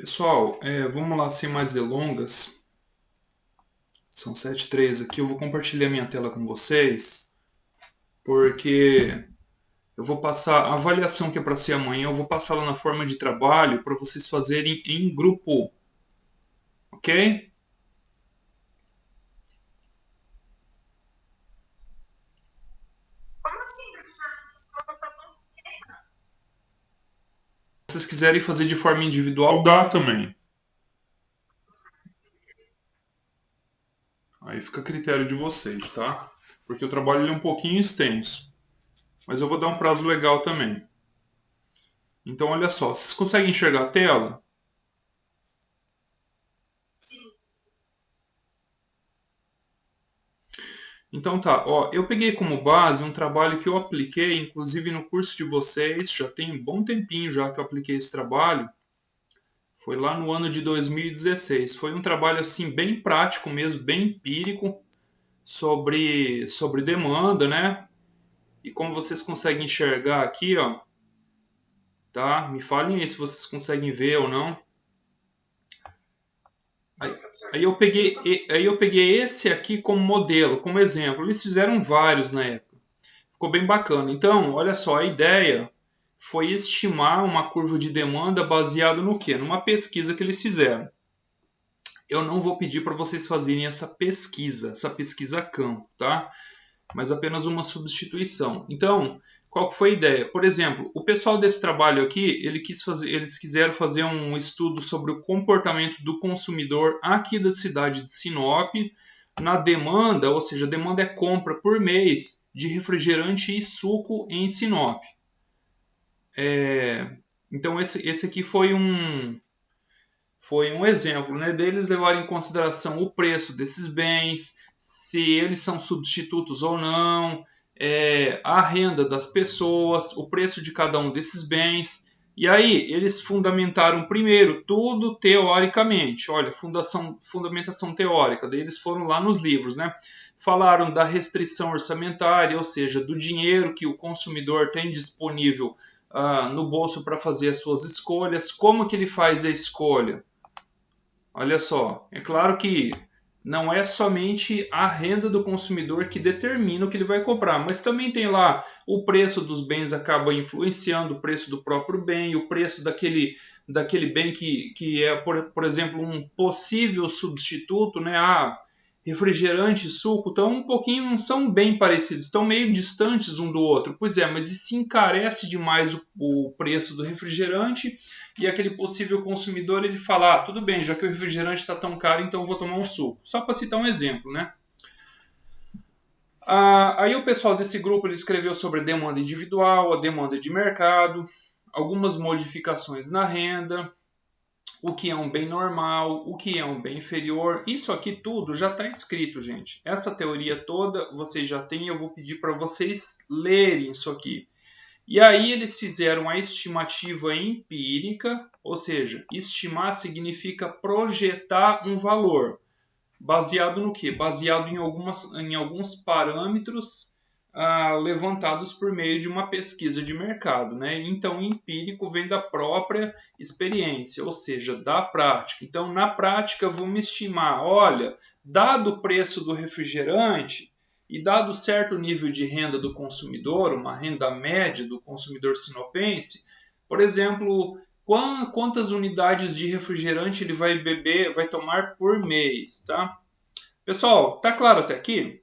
Pessoal, vamos lá sem mais delongas. São 7h03 aqui. Eu vou compartilhar minha tela com vocês, porque eu vou passar a avaliação que é para ser amanhã. Eu vou passar lá na forma de trabalho para vocês fazerem em grupo, ok? Como assim, professor? Se vocês quiserem fazer de forma individual, dá também. Aí fica a critério de vocês, tá? Porque o trabalho ele é um pouquinho extenso, mas eu vou dar um prazo legal também. Então, olha só, vocês conseguem enxergar a tela? Sim. Então tá, ó, eu peguei como base um trabalho que eu apliquei, inclusive no curso de vocês, já tem um bom tempinho já que eu apliquei esse trabalho, foi lá no ano de 2016. Foi um trabalho assim bem prático mesmo, bem empírico, sobre demanda, né? E como vocês conseguem enxergar aqui, ó, tá? Me falem aí se vocês conseguem ver ou não. Aí, Sim, professor. aí eu peguei esse aqui como modelo, como exemplo. Eles fizeram vários na época. Ficou bem bacana. Então, olha só, a ideia foi estimar uma curva de demanda baseado no quê? Numa pesquisa que eles fizeram. Eu não vou pedir para vocês fazerem essa pesquisa a campo, tá? Mas apenas uma substituição. Então, qual que foi a ideia? Por exemplo, o pessoal desse trabalho aqui, eles quiseram fazer um estudo sobre o comportamento do consumidor aqui da cidade de Sinop na demanda, ou seja, a demanda é compra por mês de refrigerante e suco em Sinop. Então, esse aqui foi um exemplo, né, deles levarem em consideração o preço desses bens, se eles são substitutos ou não, a renda das pessoas, o preço de cada um desses bens. E aí eles fundamentaram primeiro tudo teoricamente. Olha, fundamentação teórica. Daí eles foram lá nos livros, né? Falaram da restrição orçamentária, ou seja, do dinheiro que o consumidor tem disponível no bolso para fazer as suas escolhas. Como que ele faz a escolha? Olha só, é claro que não é somente a renda do consumidor que determina o que ele vai comprar, mas também tem lá o preço dos bens acaba influenciando o preço do próprio bem, o preço daquele bem que é, por exemplo, um possível substituto, né? Refrigerante e suco estão um pouquinho, não são bem parecidos, estão meio distantes um do outro. Pois é, mas e se encarece demais o preço do refrigerante e aquele possível consumidor ele fala, tudo bem, já que o refrigerante está tão caro, então eu vou tomar um suco. Só para citar um exemplo, né? Aí o pessoal desse grupo ele escreveu sobre a demanda individual, a demanda de mercado, algumas modificações na renda, o que é um bem normal, o que é um bem inferior. Isso aqui tudo já está escrito, gente. Essa teoria toda vocês já têm, eu vou pedir para vocês lerem isso aqui. E aí eles fizeram a estimativa empírica, ou seja, estimar significa projetar um valor. Baseado no quê? Baseado em alguns parâmetros levantados por meio de uma pesquisa de mercado. Né? Então, empírico vem da própria experiência, ou seja, da prática. Então, na prática, vamos estimar, olha, dado o preço do refrigerante, e dado certo nível de renda do consumidor, uma renda média do consumidor sinopense, por exemplo, quantas unidades de refrigerante ele vai beber, vai tomar por mês, tá? Pessoal, tá claro até aqui?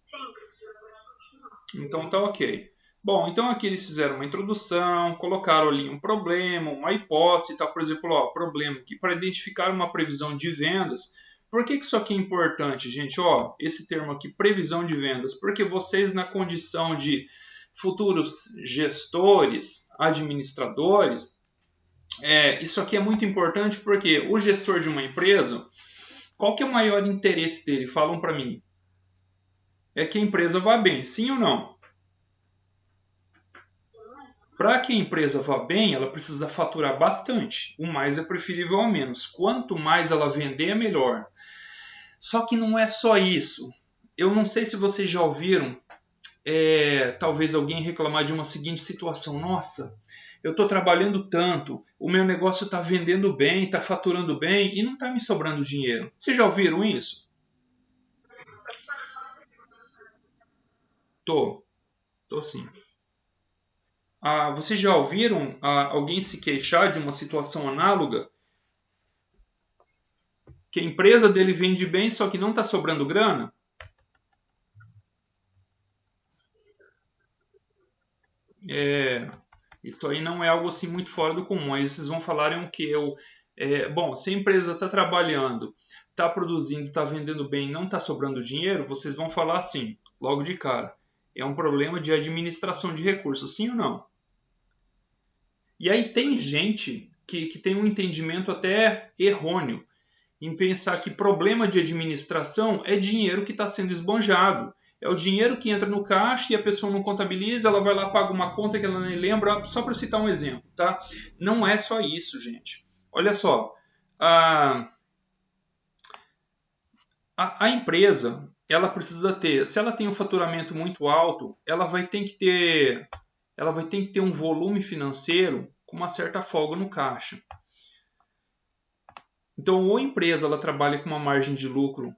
Sim, professor, pode continuar. Então tá ok. Bom, então aqui eles fizeram uma introdução, colocaram ali um problema, uma hipótese, tá? Por exemplo, ó, problema aqui para identificar uma previsão de vendas. Por que isso aqui é importante, gente? Ó, esse termo aqui, previsão de vendas, porque vocês na condição de futuros gestores, administradores, isso aqui é muito importante porque o gestor de uma empresa, qual que é o maior interesse dele? Falam para mim. É que a empresa vá bem, sim ou não? Sim. Para que a empresa vá bem, ela precisa faturar bastante. O mais é preferível ao menos. Quanto mais ela vender, é melhor. Só que não é só isso. Eu não sei se vocês já ouviram, talvez alguém reclamar de uma seguinte situação. Nossa, eu estou trabalhando tanto, o meu negócio está vendendo bem, está faturando bem e não está me sobrando dinheiro. Vocês já ouviram isso? Tô, tô sim. Vocês já ouviram alguém se queixar de uma situação análoga? Que a empresa dele vende bem, só que não está sobrando grana? É, isso aí não é algo assim muito fora do comum. Aí vocês vão falarem o que bom, se a empresa está trabalhando, está produzindo, está vendendo bem, não está sobrando dinheiro, vocês vão falar assim, logo de cara. É um problema de administração de recursos, sim ou não? E aí tem gente que tem um entendimento até errôneo em pensar que problema de administração é dinheiro que está sendo esbanjado. É o dinheiro que entra no caixa e a pessoa não contabiliza, ela vai lá paga uma conta que ela nem lembra, só para citar um exemplo, tá? Não é só isso, gente. Olha só, a, a empresa, ela precisa ter, se ela tem um faturamento muito alto, ela vai ter que ter um volume financeiro com uma certa folga no caixa. Então, ou a empresa ela trabalha com uma margem de lucro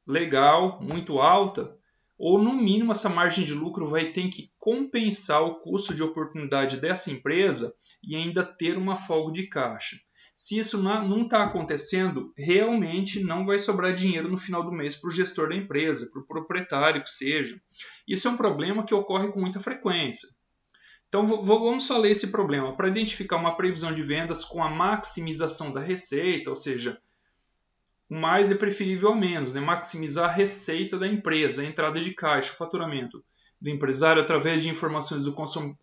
legal, muito alta, ou no mínimo essa margem de lucro vai ter que compensar o custo de oportunidade dessa empresa e ainda ter uma folga de caixa. Se isso não está acontecendo, realmente não vai sobrar dinheiro no final do mês para o gestor da empresa, para o proprietário que seja. Isso é um problema que ocorre com muita frequência. Então vamos só ler esse problema. Para identificar uma previsão de vendas com a maximização da receita, ou seja, o mais é preferível ao menos, né? Maximizar a receita da empresa, a entrada de caixa, o faturamento do empresário através de informações do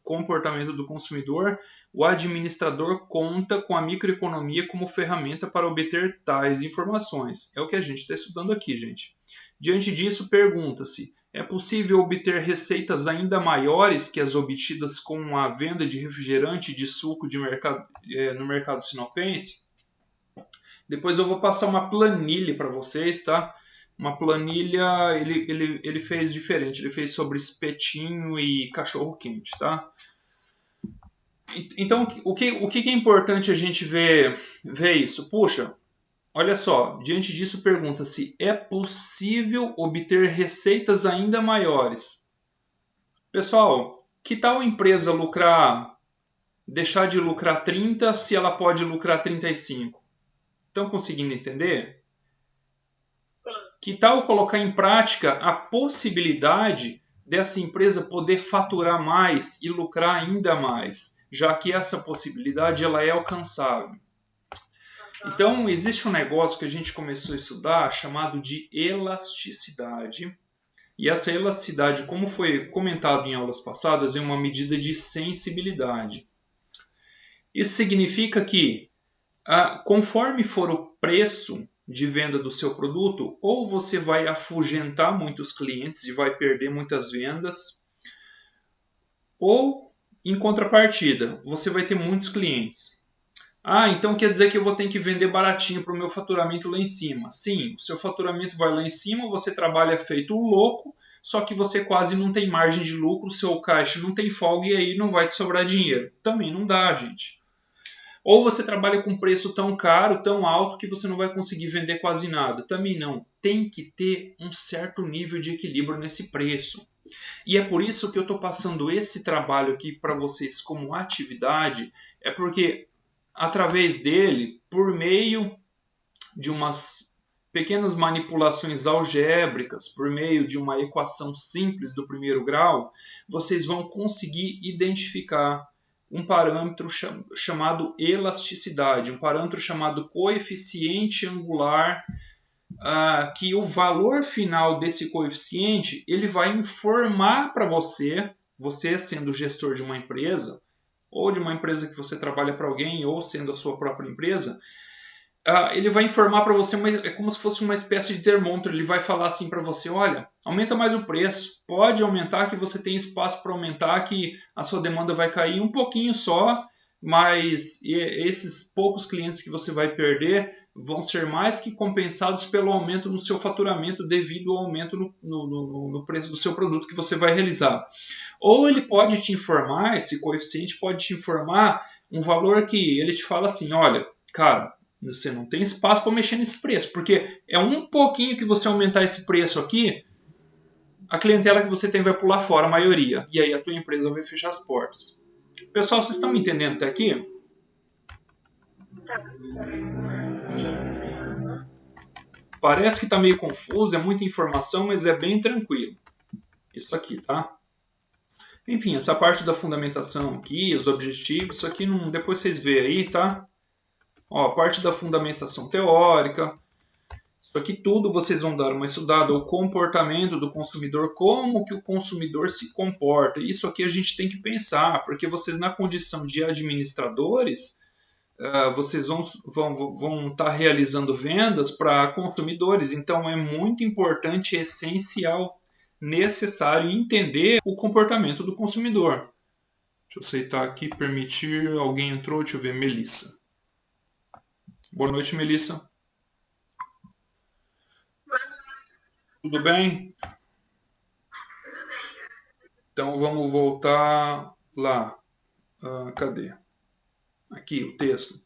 comportamento do consumidor, o administrador conta com a microeconomia como ferramenta para obter tais informações. É o que a gente está estudando aqui, gente. Diante disso, pergunta-se, é possível obter receitas ainda maiores que as obtidas com a venda de refrigerante e de suco no mercado sinopense? Depois eu vou passar uma planilha para vocês, tá? Uma planilha, ele fez diferente, ele fez sobre espetinho e cachorro quente, tá? Então, o que é importante a gente ver isso? Puxa, olha só, diante disso pergunta-se, é possível obter receitas ainda maiores? Pessoal, que tal a empresa deixar de lucrar 30 se ela pode lucrar 35? Estão conseguindo entender? Sim. Que tal colocar em prática a possibilidade dessa empresa poder faturar mais e lucrar ainda mais, já que essa possibilidade ela é alcançável? Então, existe um negócio que a gente começou a estudar chamado de elasticidade. E essa elasticidade, como foi comentado em aulas passadas, é uma medida de sensibilidade. Isso significa que, conforme for o preço de venda do seu produto, ou você vai afugentar muitos clientes e vai perder muitas vendas, ou, em contrapartida, você vai ter muitos clientes. Então quer dizer que eu vou ter que vender baratinho para o meu faturamento lá em cima. Sim, o seu faturamento vai lá em cima, você trabalha feito um louco, só que você quase não tem margem de lucro, o seu caixa não tem folga e aí não vai te sobrar dinheiro. Também não dá, gente. Ou você trabalha com preço tão caro, tão alto, que você não vai conseguir vender quase nada. Também não. Tem que ter um certo nível de equilíbrio nesse preço. E é por isso que eu estou passando esse trabalho aqui para vocês como atividade, é porque através dele, por meio de umas pequenas manipulações algébricas, por meio de uma equação simples do primeiro grau, vocês vão conseguir identificar um parâmetro chamado elasticidade, um parâmetro chamado coeficiente angular, que o valor final desse coeficiente ele vai informar para você, você sendo gestor de uma empresa, ou de uma empresa que você trabalha para alguém, ou sendo a sua própria empresa, ele vai informar para você, é como se fosse uma espécie de termômetro, ele vai falar assim para você, olha, aumenta mais o preço, pode aumentar que você tem espaço para aumentar, que a sua demanda vai cair um pouquinho só, mas esses poucos clientes que você vai perder vão ser mais que compensados pelo aumento no seu faturamento devido ao aumento no preço do seu produto que você vai realizar. Ou ele pode te informar, esse coeficiente pode te informar um valor que ele te fala assim, olha, cara, você não tem espaço para mexer nesse preço, porque é um pouquinho que você aumentar esse preço aqui, a clientela que você tem vai pular fora, a maioria, e aí a tua empresa vai fechar as portas. Pessoal, vocês estão me entendendo até aqui? Parece que está meio confuso, é muita informação, mas é bem tranquilo. Isso aqui, tá? Enfim, essa parte da fundamentação aqui, os objetivos, isso aqui não, depois vocês veem aí, tá? Ó, a parte da fundamentação teórica, isso aqui tudo vocês vão dar uma estudada, o comportamento do consumidor, como que o consumidor se comporta. Isso aqui a gente tem que pensar, porque vocês na condição de administradores, vocês vão estar realizando vendas para consumidores, então é muito importante, essencial, necessário entender o comportamento do consumidor. Deixa eu aceitar aqui, permitir, alguém entrou, deixa eu ver, Melissa. Boa noite, Melissa. Tudo bem? Então vamos voltar lá. Cadê? Aqui o texto.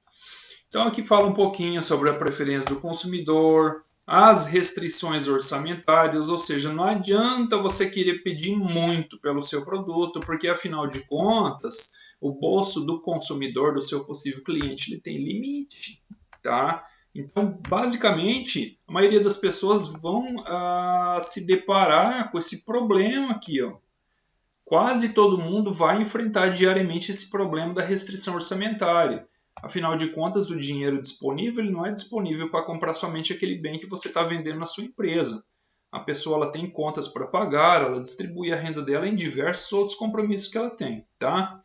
Então aqui fala um pouquinho sobre a preferência do consumidor, as restrições orçamentárias, ou seja, não adianta você querer pedir muito pelo seu produto, porque afinal de contas, o bolso do consumidor, do seu possível cliente, ele tem limite, tá? Então, basicamente, a maioria das pessoas vão se deparar com esse problema aqui, ó. Quase todo mundo vai enfrentar diariamente esse problema da restrição orçamentária. Afinal de contas, o dinheiro disponível ele não é disponível para comprar somente aquele bem que você está vendendo na sua empresa. A pessoa ela tem contas para pagar, ela distribui a renda dela em diversos outros compromissos que ela tem, tá?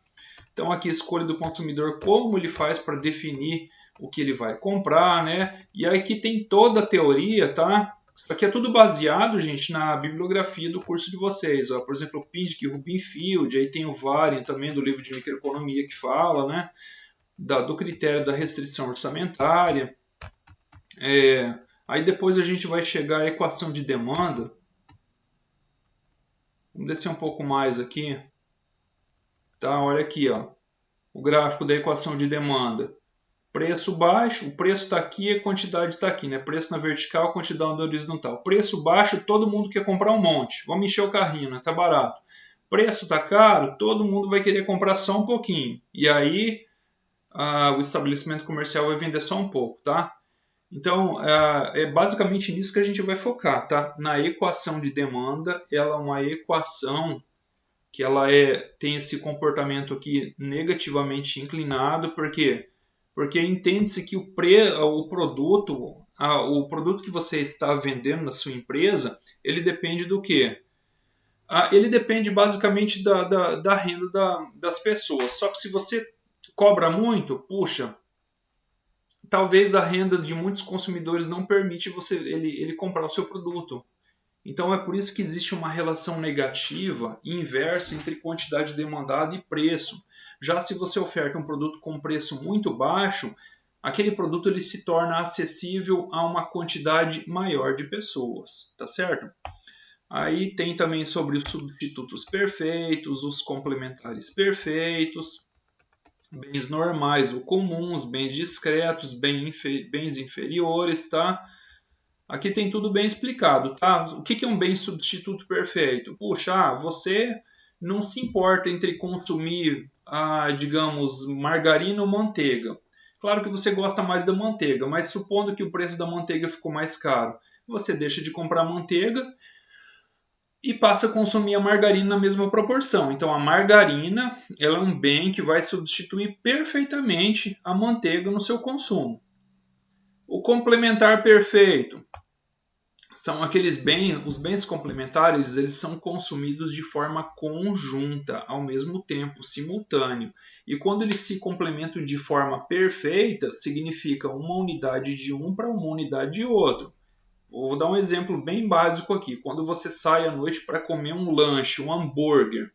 Então aqui a escolha do consumidor, como ele faz para definir o que ele vai comprar, né? E aqui tem toda a teoria, tá? Isso aqui é tudo baseado, gente, na bibliografia do curso de vocês. Ó. Por exemplo, o Pindick, Rubinfield, aí tem o Varyn também do livro de microeconomia que fala, né? Do critério da restrição orçamentária. Aí depois a gente vai chegar à equação de demanda. Vamos descer um pouco mais aqui. Tá, olha aqui, ó, o gráfico da equação de demanda. Preço baixo, o preço está aqui, a quantidade está aqui, né? Preço na vertical, quantidade na horizontal. Preço baixo, todo mundo quer comprar um monte. Vamos encher o carrinho, né? Tá barato. Preço está caro, todo mundo vai querer comprar só um pouquinho. E aí o estabelecimento comercial vai vender só um pouco, tá? Então, é basicamente nisso que a gente vai focar, tá? Na equação de demanda, ela é uma equação que ela tem esse comportamento aqui negativamente inclinado, por quê? Porque entende-se que o produto que você está vendendo na sua empresa, ele depende do quê? Ele depende basicamente da renda das pessoas. Só que se você cobra muito, puxa, talvez a renda de muitos consumidores não permite ele comprar o seu produto. Então é por isso que existe uma relação negativa e inversa entre quantidade demandada e preço. Já se você oferta um produto com preço muito baixo, aquele produto ele se torna acessível a uma quantidade maior de pessoas, tá certo? Aí tem também sobre os substitutos perfeitos, os complementares perfeitos, bens normais ou comuns, bens discretos, bens inferiores, tá? Aqui tem tudo bem explicado, tá? O que é um bem substituto perfeito? Puxa, você não se importa entre consumir, digamos, margarina ou manteiga. Claro que você gosta mais da manteiga, mas supondo que o preço da manteiga ficou mais caro, você deixa de comprar manteiga e passa a consumir a margarina na mesma proporção. Então a margarina ela é um bem que vai substituir perfeitamente a manteiga no seu consumo. O complementar perfeito são aqueles bens, os bens complementares, eles são consumidos de forma conjunta, ao mesmo tempo, simultâneo. E quando eles se complementam de forma perfeita, significa uma unidade de um para uma unidade de outro. Vou dar um exemplo bem básico aqui. Quando você sai à noite para comer um lanche, um hambúrguer,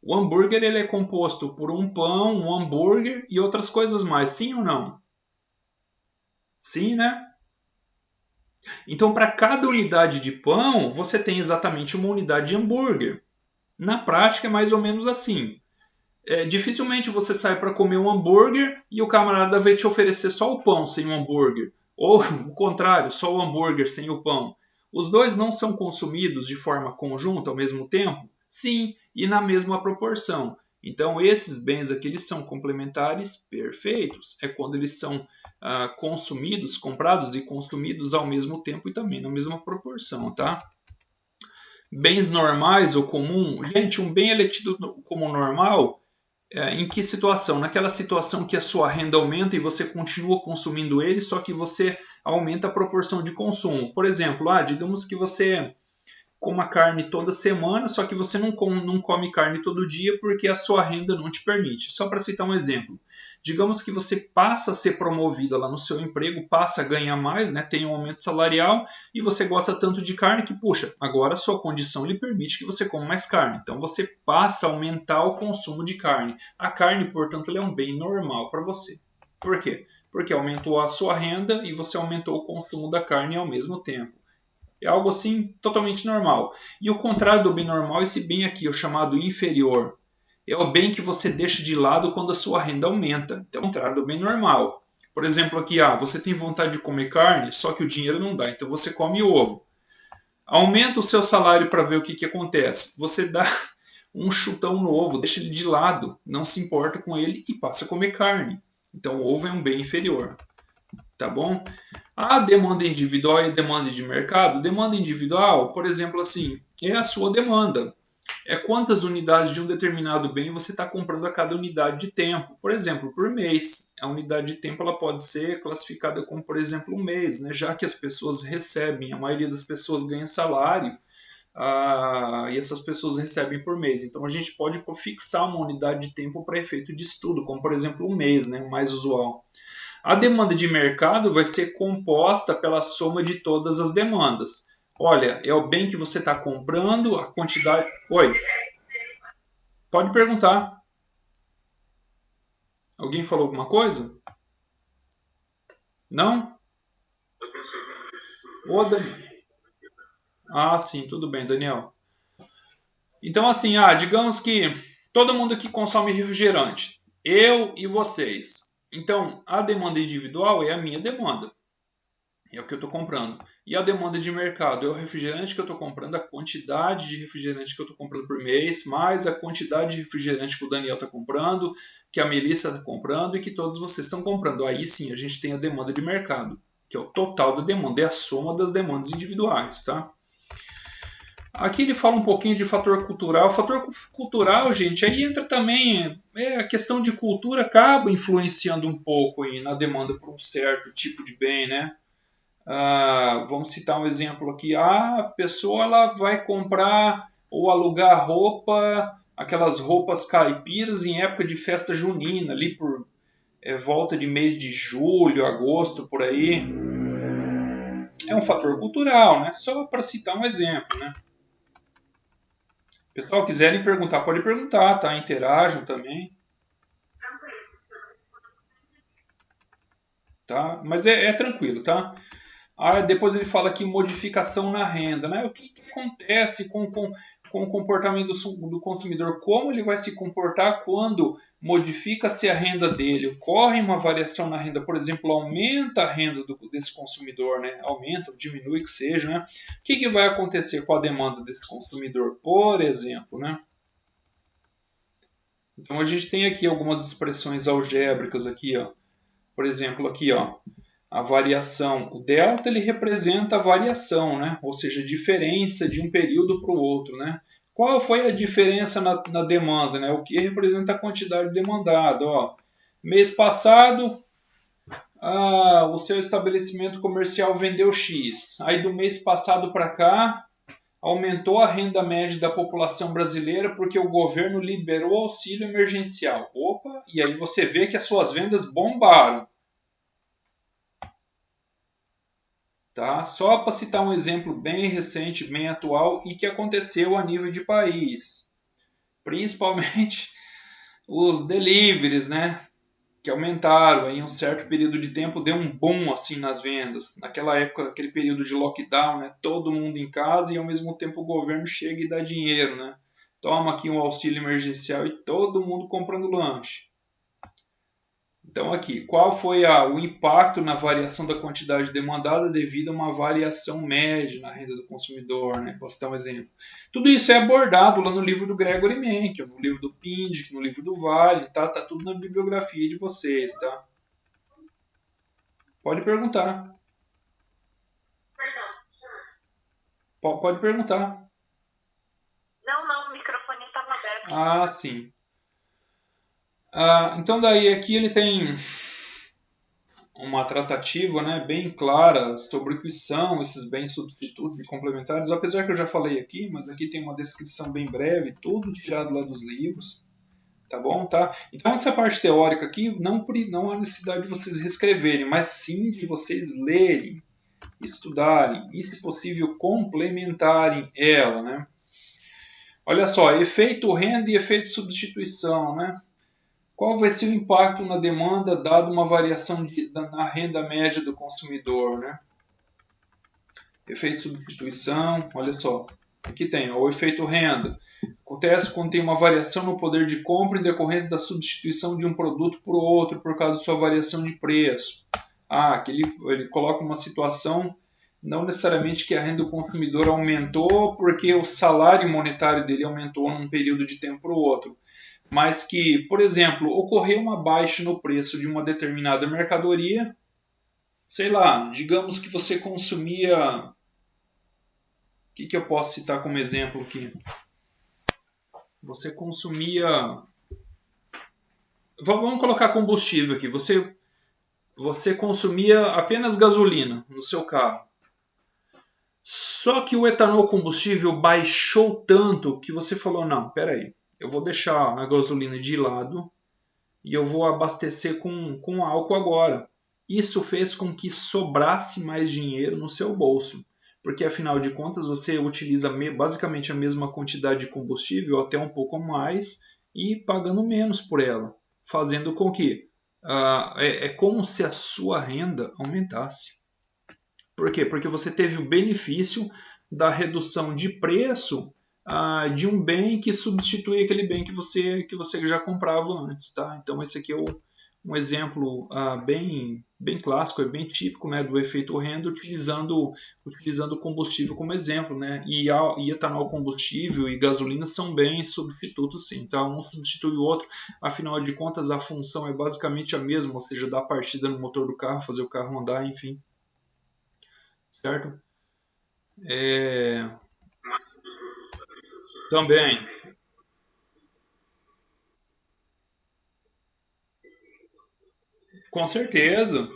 O hambúrguer ele é composto por um pão, um hambúrguer e outras coisas mais, sim ou não? Sim, né? Então, para cada unidade de pão, você tem exatamente uma unidade de hambúrguer. Na prática, é mais ou menos assim. Dificilmente você sai para comer um hambúrguer e o camarada vai te oferecer só o pão sem o hambúrguer. Ou o contrário, só o hambúrguer sem o pão. Os dois não são consumidos de forma conjunta ao mesmo tempo? Sim, e na mesma proporção. Então, esses bens aqui eles são complementares perfeitos. É quando eles são consumidos, comprados e consumidos ao mesmo tempo e também na mesma proporção, tá? Bens normais ou comum, gente, um bem ele é tido como normal em que situação? Naquela situação que a sua renda aumenta e você continua consumindo ele, só que você aumenta a proporção de consumo. Por exemplo, digamos que você coma carne toda semana, só que você não come carne todo dia porque a sua renda não te permite. Só para citar um exemplo. Digamos que você passa a ser promovida lá no seu emprego, passa a ganhar mais, né, tem um aumento salarial e você gosta tanto de carne que, puxa, agora a sua condição lhe permite que você coma mais carne. Então você passa a aumentar o consumo de carne. A carne, portanto, ela é um bem normal para você. Por quê? Porque aumentou a sua renda e você aumentou o consumo da carne ao mesmo tempo. É algo assim totalmente normal. E o contrário do bem normal é esse bem aqui, o chamado inferior. É o bem que você deixa de lado quando a sua renda aumenta. Então, é o contrário do bem normal. Por exemplo, aqui, você tem vontade de comer carne, só que o dinheiro não dá, então você come ovo. Aumenta o seu salário para ver o que acontece. Você dá um chutão no ovo, deixa ele de lado, não se importa com ele e passa a comer carne. Então, o ovo é um bem inferior. Tá bom? A demanda individual e a demanda de mercado. Demanda individual, por exemplo, assim, é a sua demanda. É quantas unidades de um determinado bem você está comprando a cada unidade de tempo. Por exemplo, por mês. A unidade de tempo ela pode ser classificada como, por exemplo, um mês, né? Já que as pessoas recebem, a maioria das pessoas ganha salário, e essas pessoas recebem por mês. Então a gente pode fixar uma unidade de tempo para efeito de estudo, como por exemplo um mês, né? O mais usual. A demanda de mercado vai ser composta pela soma de todas as demandas. Olha, é o bem que você está comprando, a quantidade. Oi, pode perguntar. Alguém falou alguma coisa? Não? Ô, Daniel. Sim, tudo bem, Daniel. Então, assim, digamos que todo mundo aqui consome refrigerante. Eu e vocês. Então, a demanda individual é a minha demanda. É o que eu estou comprando. E a demanda de mercado é o refrigerante que eu estou comprando, a quantidade de refrigerante que eu estou comprando por mês, mais a quantidade de refrigerante que o Daniel está comprando, que a Melissa está comprando e que todos vocês estão comprando. Aí sim a gente tem a demanda de mercado, que é o total da demanda, é a soma das demandas individuais, tá? Aqui ele fala um pouquinho de fator cultural. Fator cultural, gente, aí entra também a questão de cultura acaba influenciando um pouco aí na demanda por um certo tipo de bem, né? Vamos citar um exemplo aqui. A pessoa ela vai comprar ou alugar roupa, aquelas roupas caipiras em época de festa junina, ali por volta de mês de julho, agosto, por aí. É um fator cultural, né? Só para citar um exemplo, né? Pessoal, quiserem perguntar, pode perguntar, tá? Interajam também, tá? Mas é tranquilo, tá? Depois ele fala aqui modificação na renda, né? O que acontece com o comportamento do consumidor? Como ele vai se comportar quando modifica-se a renda dele? Ocorre uma variação na renda, por exemplo, aumenta a renda desse consumidor, né? Aumenta ou diminui, que seja, né? O que vai acontecer com a demanda desse consumidor, por exemplo, né? Então a gente tem aqui algumas expressões algébricas aqui, ó. Por exemplo, aqui, ó, a variação. O delta ele representa a variação, né? Ou seja, a diferença de um período para o outro, né? Qual foi a diferença na demanda, né? O que representa a quantidade demandada? Ó, mês passado, o seu estabelecimento comercial vendeu X. Aí do mês passado para cá, aumentou a renda média da população brasileira porque o governo liberou auxílio emergencial. Opa, e aí você vê que as suas vendas bombaram. Tá? Só para citar um exemplo bem recente, bem atual e que aconteceu a nível de país. Principalmente os deliveries, né? Que aumentaram aí um certo período de tempo, deu um boom assim nas vendas. Naquela época, aquele período de lockdown, né? Todo mundo em casa e ao mesmo tempo o governo chega e dá dinheiro, né? Toma aqui um auxílio emergencial e todo mundo comprando lanche. Então aqui, qual foi o impacto na variação da quantidade demandada devido a uma variação média na renda do consumidor, né? Posso dar um exemplo. Tudo isso é abordado lá no livro do Gregory Mencken, no livro do Pindick, no livro do Vale, tá? Tá tudo na bibliografia de vocês, tá? Pode perguntar. Perdão. Pode perguntar. Não, o microfone estava aberto. Ah, sim. Então daí aqui ele tem uma tratativa, né, bem clara sobre o que são esses bens substitutos e complementares, apesar que eu já falei aqui, mas aqui tem uma descrição bem breve, tudo tirado lá dos livros, tá bom? Tá? Então essa parte teórica aqui não há necessidade de vocês reescreverem, mas sim de vocês lerem, estudarem e, se possível, complementarem ela, né? Olha só, efeito renda e efeito substituição, né? Qual vai ser o impacto na demanda dado uma variação na renda média do consumidor, né? Efeito substituição, olha só, aqui tem o efeito renda. Acontece quando tem uma variação no poder de compra em decorrência da substituição de um produto por outro por causa de sua variação de preço. Que ele coloca uma situação, não necessariamente que a renda do consumidor aumentou porque o salário monetário dele aumentou num período de tempo para o outro, mas que, por exemplo, ocorreu uma baixa no preço de uma determinada mercadoria, sei lá, digamos que você consumia... O que eu posso citar como exemplo aqui? Você consumia... Vamos colocar combustível aqui. Você consumia apenas gasolina no seu carro. Só que o etanol combustível baixou tanto que você falou, não, peraí, eu vou deixar a gasolina de lado e eu vou abastecer com álcool agora. Isso fez com que sobrasse mais dinheiro no seu bolso, porque afinal de contas você utiliza basicamente a mesma quantidade de combustível, até um pouco mais, e pagando menos por ela, fazendo com que é como se a sua renda aumentasse. Por quê? Porque você teve o benefício da redução de preço de um bem que substitui aquele bem que você já comprava antes, tá? Então esse aqui é um exemplo bem clássico, bem típico, né, do efeito renda, utilizando o combustível como exemplo, né? E etanol combustível e gasolina são bens substitutos, sim, tá? Um substitui o outro, afinal de contas a função é basicamente a mesma, ou seja, dar partida no motor do carro, fazer o carro andar, enfim. Certo? Também. Com certeza.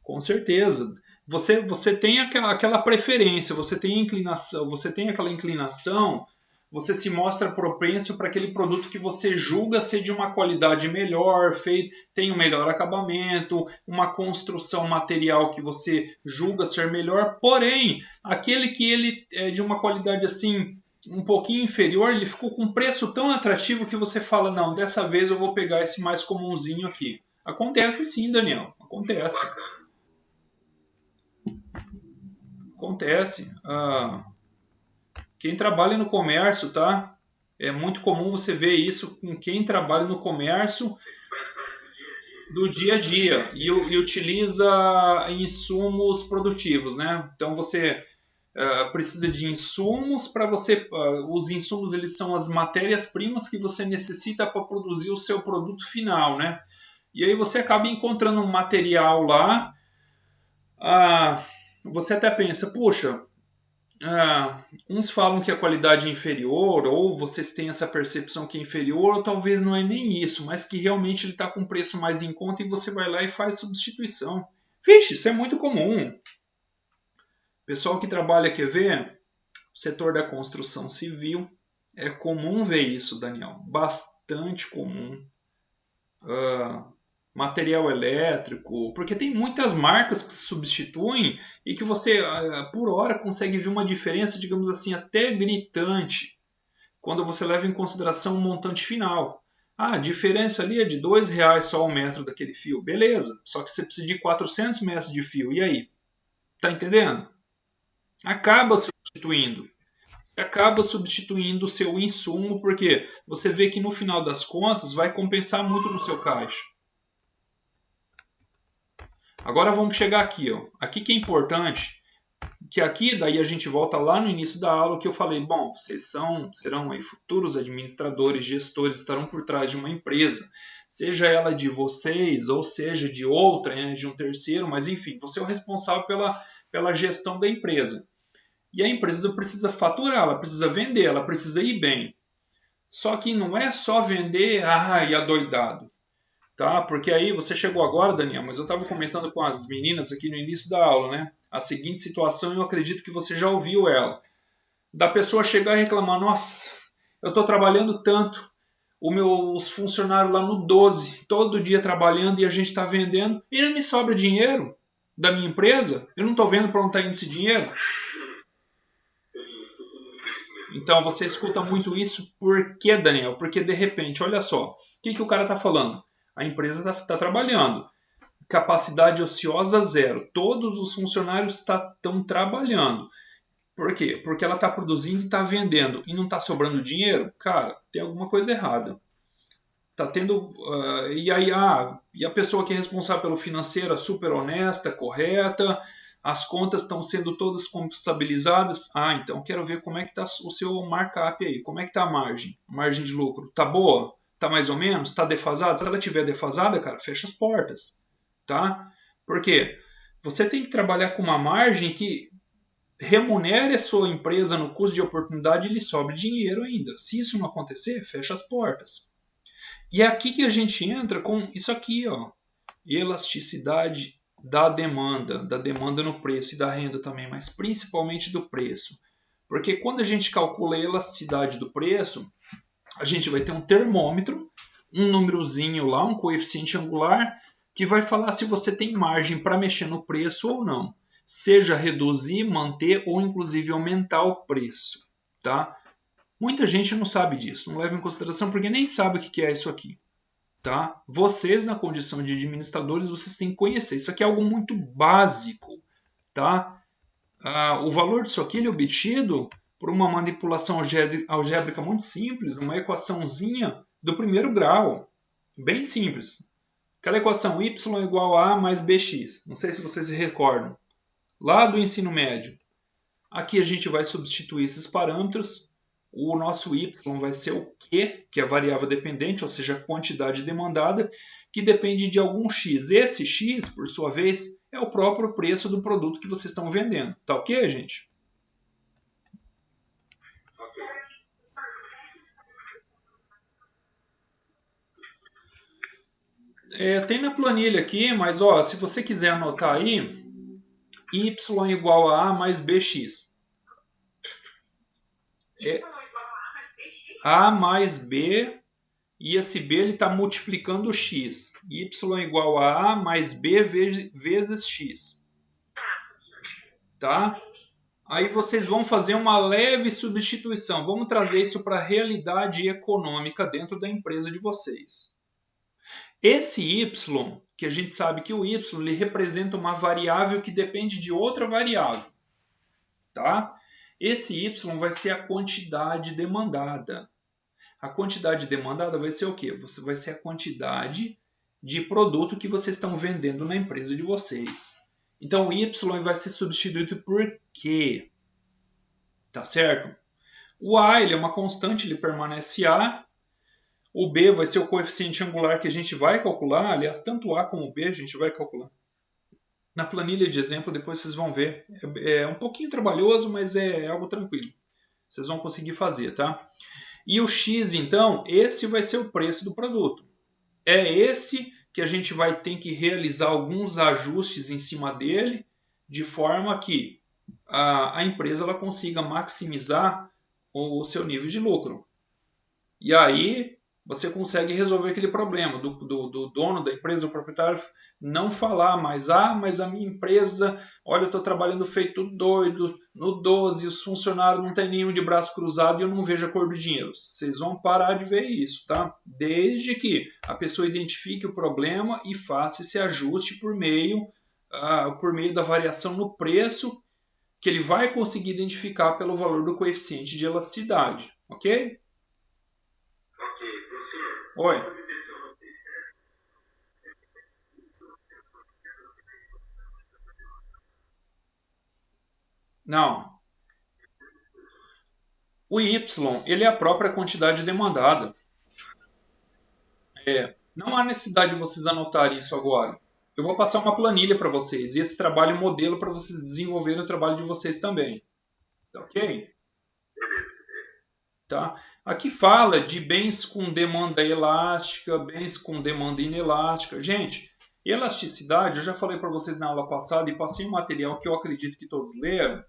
Com certeza. Você tem aquela preferência, você tem inclinação, você tem aquela inclinação, você se mostra propenso para aquele produto que você julga ser de uma qualidade melhor, tem um melhor acabamento, uma construção material que você julga ser melhor, porém, aquele que ele é de uma qualidade assim um pouquinho inferior, ele ficou com um preço tão atrativo que você fala, não, dessa vez eu vou pegar esse mais comumzinho aqui. Acontece sim, Daniel, acontece. Acontece. Quem trabalha no comércio, tá? É muito comum você ver isso com quem trabalha no comércio do dia a dia e utiliza insumos produtivos, né? Então você precisa de insumos para você. Os insumos eles são as matérias-primas que você necessita para produzir o seu produto final, né? E aí você acaba encontrando um material lá. Você até pensa, puxa, uns falam que a qualidade é inferior, ou vocês têm essa percepção que é inferior, ou talvez não é nem isso, mas que realmente ele está com um preço mais em conta e você vai lá e faz substituição. Vixe, isso é muito comum. Pessoal que trabalha, quer ver? Setor da construção civil, é comum ver isso, Daniel, bastante comum. Material elétrico, porque tem muitas marcas que se substituem e que você, por hora, consegue ver uma diferença, digamos assim, até gritante quando você leva em consideração o montante final. Ah, a diferença ali é de R$2 só o metro daquele fio. Beleza, só que você precisa de 400 metros de fio. E aí? Tá entendendo? Acaba substituindo. Você acaba substituindo o seu insumo, porque você vê que no final das contas vai compensar muito no seu caixa. Agora vamos chegar aqui, ó. Aqui que é importante, que aqui daí a gente volta lá no início da aula que eu falei, bom, vocês serão aí futuros administradores, gestores, estarão por trás de uma empresa, seja ela de vocês ou seja de outra, né, de um terceiro, mas enfim, você é o responsável pela gestão da empresa. E a empresa precisa faturar, ela precisa vender, ela precisa ir bem. Só que não é só vender, e adoidado. Tá? Porque aí você chegou agora, Daniel, mas eu estava comentando com as meninas aqui no início da aula, né? A seguinte situação, eu acredito que você já ouviu ela. Da pessoa chegar e reclamar, nossa, eu estou trabalhando tanto, os funcionários lá no 12, todo dia trabalhando e a gente está vendendo, e não me sobra dinheiro da minha empresa, eu não estou vendo para onde está indo esse dinheiro. Então você escuta muito isso, por que, Daniel? Porque de repente, olha só, o que o cara está falando? A empresa está trabalhando, capacidade ociosa zero, todos os funcionários estão trabalhando. Por quê? Porque ela está produzindo e está vendendo e não está sobrando dinheiro? Cara, tem alguma coisa errada. Tá tendo, e a pessoa que é responsável pelo financeiro é super honesta, correta, as contas estão sendo todas contabilizadas. Então quero ver como é que está o seu markup aí, como é que está a margem de lucro. Tá boa? Tá mais ou menos? Tá defasada? Se ela estiver defasada, cara, fecha as portas, tá? Por quê? Você tem que trabalhar com uma margem que remunere a sua empresa no custo de oportunidade e lhe sobre dinheiro ainda. Se isso não acontecer, fecha as portas. E é aqui que a gente entra com isso aqui, ó, elasticidade da demanda no preço e da renda também, mas principalmente do preço. Porque quando a gente calcula a elasticidade do preço, a gente vai ter um termômetro, um númerozinho lá, um coeficiente angular, que vai falar se você tem margem para mexer no preço ou não. Seja reduzir, manter ou inclusive aumentar o preço, tá? Muita gente não sabe disso, não leva em consideração porque nem sabe o que é isso aqui. Tá? Vocês, na condição de administradores, vocês têm que conhecer. Isso aqui é algo muito básico. Tá? O valor disso aqui é obtido por uma manipulação algébrica muito simples, uma equaçãozinha do primeiro grau. Bem simples. Aquela equação y igual a mais bx. Não sei se vocês se recordam. Lá do ensino médio. Aqui a gente vai substituir esses parâmetros. O nosso y vai ser o Q, que é a variável dependente, ou seja, a quantidade demandada, que depende de algum x. Esse x, por sua vez, é o próprio preço do produto que vocês estão vendendo. Tá ok, gente? Tem na planilha aqui, mas ó, se você quiser anotar aí, y igual a mais bx. A mais b, e esse b está multiplicando o x. Y igual a mais b vezes x. Tá? Aí vocês vão fazer uma leve substituição. Vamos trazer isso para a realidade econômica dentro da empresa de vocês. Esse y, que a gente sabe que o y ele representa uma variável que depende de outra variável. Tá? Esse y vai ser a quantidade demandada. A quantidade demandada vai ser o quê? Vai ser a quantidade de produto que vocês estão vendendo na empresa de vocês. Então, o y vai ser substituído por Q. Tá certo? O A ele é uma constante, ele permanece A. O B vai ser o coeficiente angular que a gente vai calcular. Aliás, tanto A como B a gente vai calcular. Na planilha de exemplo, depois vocês vão ver. É um pouquinho trabalhoso, mas é algo tranquilo. Vocês vão conseguir fazer, tá? E o X, então, esse vai ser o preço do produto. É esse que a gente vai ter que realizar alguns ajustes em cima dele, de forma que a empresa ela consiga maximizar o seu nível de lucro. E aí, você consegue resolver aquele problema do dono da empresa, o proprietário, não falar mais, mas a minha empresa, olha, eu estou trabalhando feito doido, no 12, os funcionários não tem nenhum de braço cruzado e eu não vejo a cor do dinheiro. Vocês vão parar de ver isso, tá? Desde que a pessoa identifique o problema e faça esse ajuste por meio da variação no preço que ele vai conseguir identificar pelo valor do coeficiente de elasticidade, ok? Ok, professor. Oi. Não. O Y, ele é a própria quantidade demandada. Não há necessidade de vocês anotarem isso agora. Eu vou passar uma planilha para vocês e esse trabalho modelo para vocês desenvolverem o trabalho de vocês também. Tá ok? Tá? Aqui fala de bens com demanda elástica, bens com demanda inelástica. Gente, elasticidade, eu já falei para vocês na aula passada e passei um material que eu acredito que todos leram.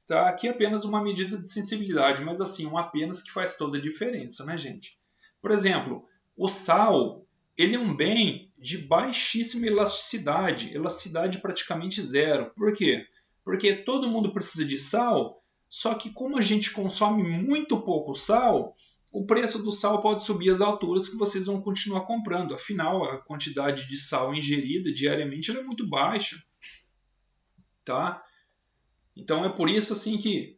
Tá? Aqui é apenas uma medida de sensibilidade, mas assim, um apenas que faz toda a diferença, né, gente? Por exemplo, o sal, ele é um bem de baixíssima elasticidade, elasticidade praticamente zero. Por quê? Porque todo mundo precisa de sal, só que como a gente consome muito pouco sal, o preço do sal pode subir às alturas que vocês vão continuar comprando. Afinal, a quantidade de sal ingerida diariamente é muito baixa. Tá? Então é por isso assim que...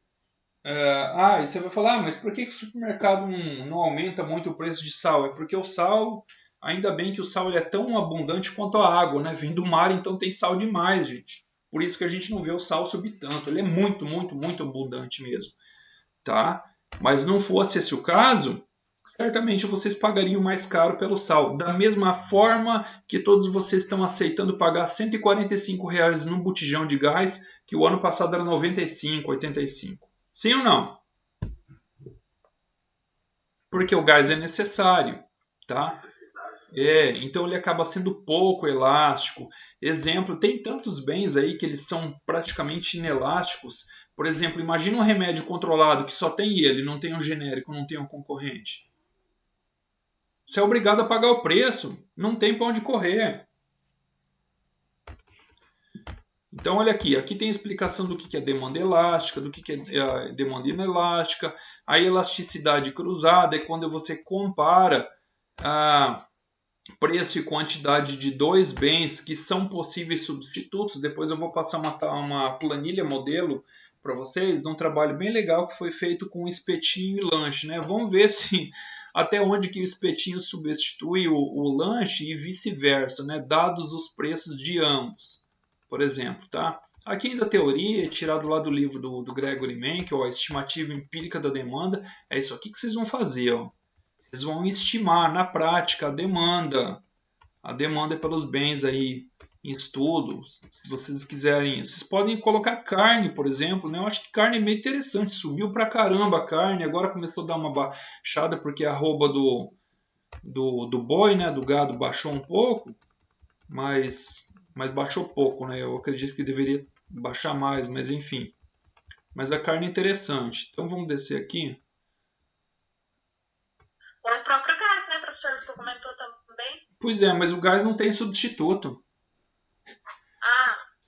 e você vai falar, mas por que o supermercado não aumenta muito o preço de sal? É porque o sal, ainda bem que o sal ele é tão abundante quanto a água, né? Vem do mar, então tem sal demais, gente. Por isso que a gente não vê o sal subir tanto. Ele é muito, muito, muito abundante mesmo. Tá? Mas não fosse esse o caso, certamente vocês pagariam mais caro pelo sal. Da mesma forma que todos vocês estão aceitando pagar R$ 145 num botijão de gás, que o ano passado era 95, 85. Sim ou não? Porque o gás é necessário, tá? Então ele acaba sendo pouco elástico. Exemplo, tem tantos bens aí que eles são praticamente inelásticos. Por exemplo, imagina um remédio controlado que só tem ele, não tem um genérico, não tem um concorrente. Você é obrigado a pagar o preço, não tem para onde correr. Então, olha aqui tem a explicação do que é demanda elástica, do que é demanda inelástica. A elasticidade cruzada é quando você compara preço e quantidade de dois bens que são possíveis substitutos. Depois eu vou passar uma planilha modelo para vocês de um trabalho bem legal que foi feito com espetinho e lanche. Né? Vamos ver se até onde que o espetinho substitui o lanche e vice-versa, né? Dados os preços de ambos. Por exemplo, tá? Aqui ainda a teoria, tirado lá do livro do Gregory Mann, que é a estimativa empírica da demanda, é isso aqui que vocês vão fazer. Ó. Vocês vão estimar na prática a demanda. A demanda é pelos bens aí em estudo. Se vocês quiserem, vocês podem colocar carne, por exemplo. Né? Eu acho que carne é meio interessante. Subiu pra caramba a carne. Agora começou a dar uma baixada porque a arroba do boi, né? Do gado, baixou um pouco. Mas baixou pouco, né? Eu acredito que deveria baixar mais, mas enfim. Mas a carne é interessante. Então vamos descer aqui. Ou o próprio gás, né, professor? Você comentou também. Pois é, mas o gás não tem substituto.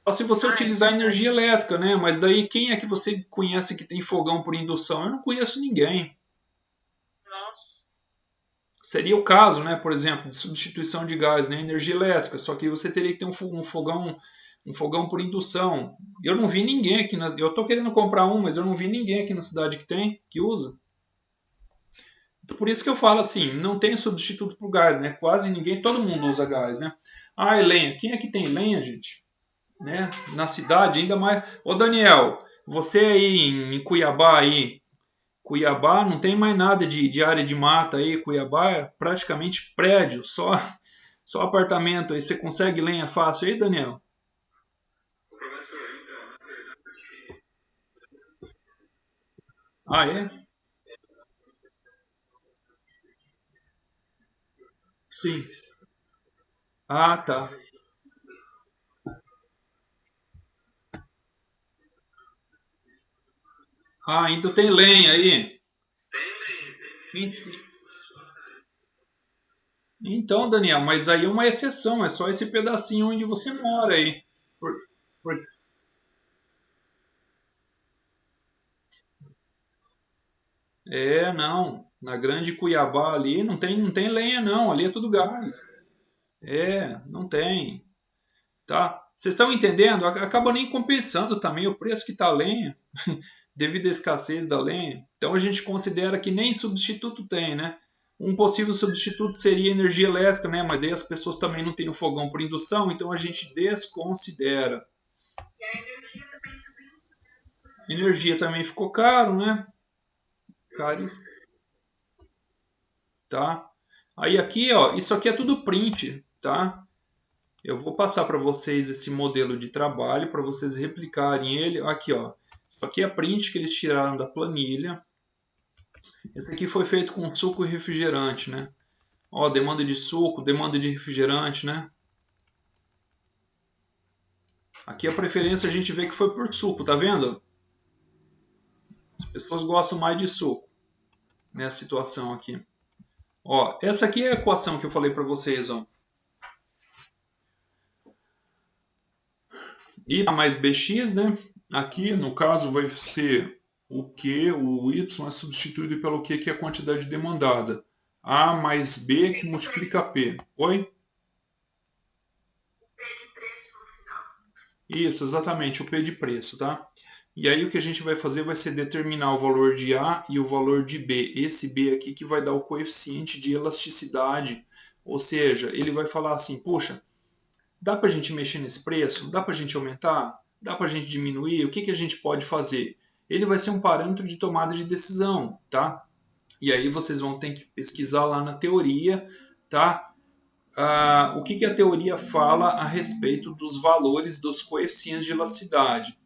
Só se você utilizar energia elétrica, né? Mas daí quem é que você conhece que tem fogão por indução? Eu não conheço ninguém. Nossa. Seria o caso, né? Por exemplo, de substituição de gás, né? Energia elétrica. Só que você teria que ter um fogão por indução. Eu não vi ninguém aqui. Eu estou querendo comprar um, mas eu não vi ninguém aqui na cidade que usa. Por isso que eu falo assim, não tem substituto para o gás, né? Quase ninguém, todo mundo usa gás, né? E lenha. Quem é que tem lenha, gente? Né? Na cidade, ainda mais. Ô Daniel, você aí em Cuiabá aí, Cuiabá não tem mais nada de área de mata aí, Cuiabá é praticamente prédio, só apartamento aí. Você consegue lenha fácil aí, Daniel? Professor, então, na verdade, É? Sim. Tá. Então tem lenha aí. tem, Ent- Então, Daniel, mas aí é uma exceção, é só esse pedacinho onde você mora aí. Por- por- não. Na Grande Cuiabá ali não tem lenha não, ali é tudo gás. Não tem, tá? Vocês estão entendendo? Acaba nem compensando também o preço que está a lenha, devido à escassez da lenha. Então a gente considera que nem substituto tem, né? Um possível substituto seria energia elétrica, né? Mas daí as pessoas também não têm o fogão por indução, então a gente desconsidera. E a energia também subiu. Energia também ficou caro, né? Caríssimo, tá? Aí aqui, ó, isso aqui é tudo print, tá? Eu vou passar para vocês esse modelo de trabalho para vocês replicarem ele. Aqui, ó. Isso aqui é print que eles tiraram da planilha. Esse aqui foi feito com suco e refrigerante, né? Ó, demanda de suco, demanda de refrigerante, né? Aqui a preferência a gente vê que foi por suco, tá vendo? As pessoas gostam mais de suco nessa situação aqui. Ó, essa aqui é a equação que eu falei para vocês, ó. I mais bx, né? Aqui, no caso, vai ser o Q, o Y é substituído pelo Q, que é a quantidade demandada. A mais B que multiplica P. Oi? P de preço no final. Isso, exatamente, o P de preço, tá? E aí o que a gente vai fazer vai ser determinar o valor de A e o valor de B. Esse B aqui que vai dar o coeficiente de elasticidade. Ou seja, ele vai falar assim, puxa, dá para a gente mexer nesse preço? Dá para a gente aumentar? Dá para a gente diminuir? O que a gente pode fazer? Ele vai ser um parâmetro de tomada de decisão, tá? E aí vocês vão ter que pesquisar lá na teoria, tá? O que a teoria fala a respeito dos valores dos coeficientes de elasticidade.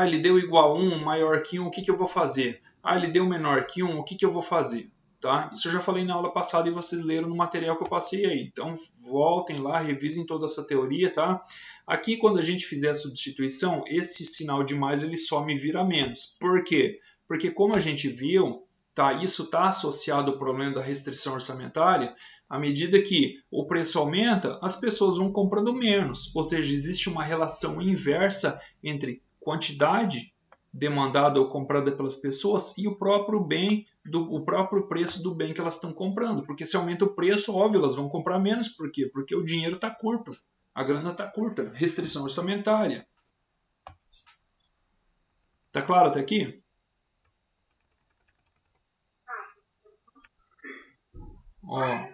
Ele deu igual a 1, maior que 1, o que eu vou fazer? Ele deu menor que 1, o que eu vou fazer? Tá? Isso eu já falei na aula passada e vocês leram no material que eu passei aí. Então, voltem lá, revisem toda essa teoria, tá? Aqui, quando a gente fizer a substituição, esse sinal de mais ele some e vira menos. Por quê? Porque como a gente viu, tá, isso está associado ao problema da restrição orçamentária, à medida que o preço aumenta, as pessoas vão comprando menos. Ou seja, existe uma relação inversa entre quantidade demandada ou comprada pelas pessoas e o próprio bem, o próprio preço do bem que elas estão comprando. Porque se aumenta o preço, óbvio, elas vão comprar menos. Por quê? Porque o dinheiro está curto, a grana está curta, restrição orçamentária. Tá claro até aqui? Ó,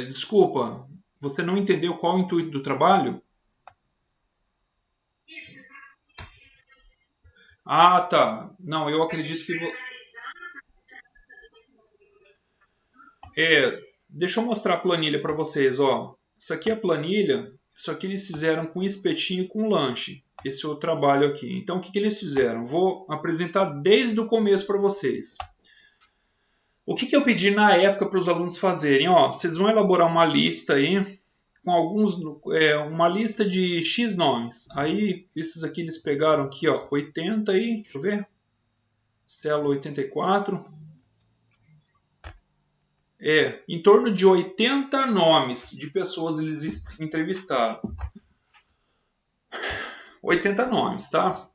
desculpa, você não entendeu qual é o intuito do trabalho? Ah, tá. Não, eu acredito que. Deixa eu mostrar a planilha para vocês, ó. Isso aqui é a planilha, isso aqui eles fizeram com espetinho e com lanche. Esse é o trabalho aqui. Então, o que eles fizeram? Vou apresentar desde o começo para vocês. O que eu pedi na época para os alunos fazerem? Ó, vocês vão elaborar uma lista aí, com uma lista de X nomes. Aí, esses aqui eles pegaram aqui, ó, 80 aí, deixa eu ver, célula 84. Em torno de 80 nomes de pessoas eles entrevistaram. 80 nomes, tá?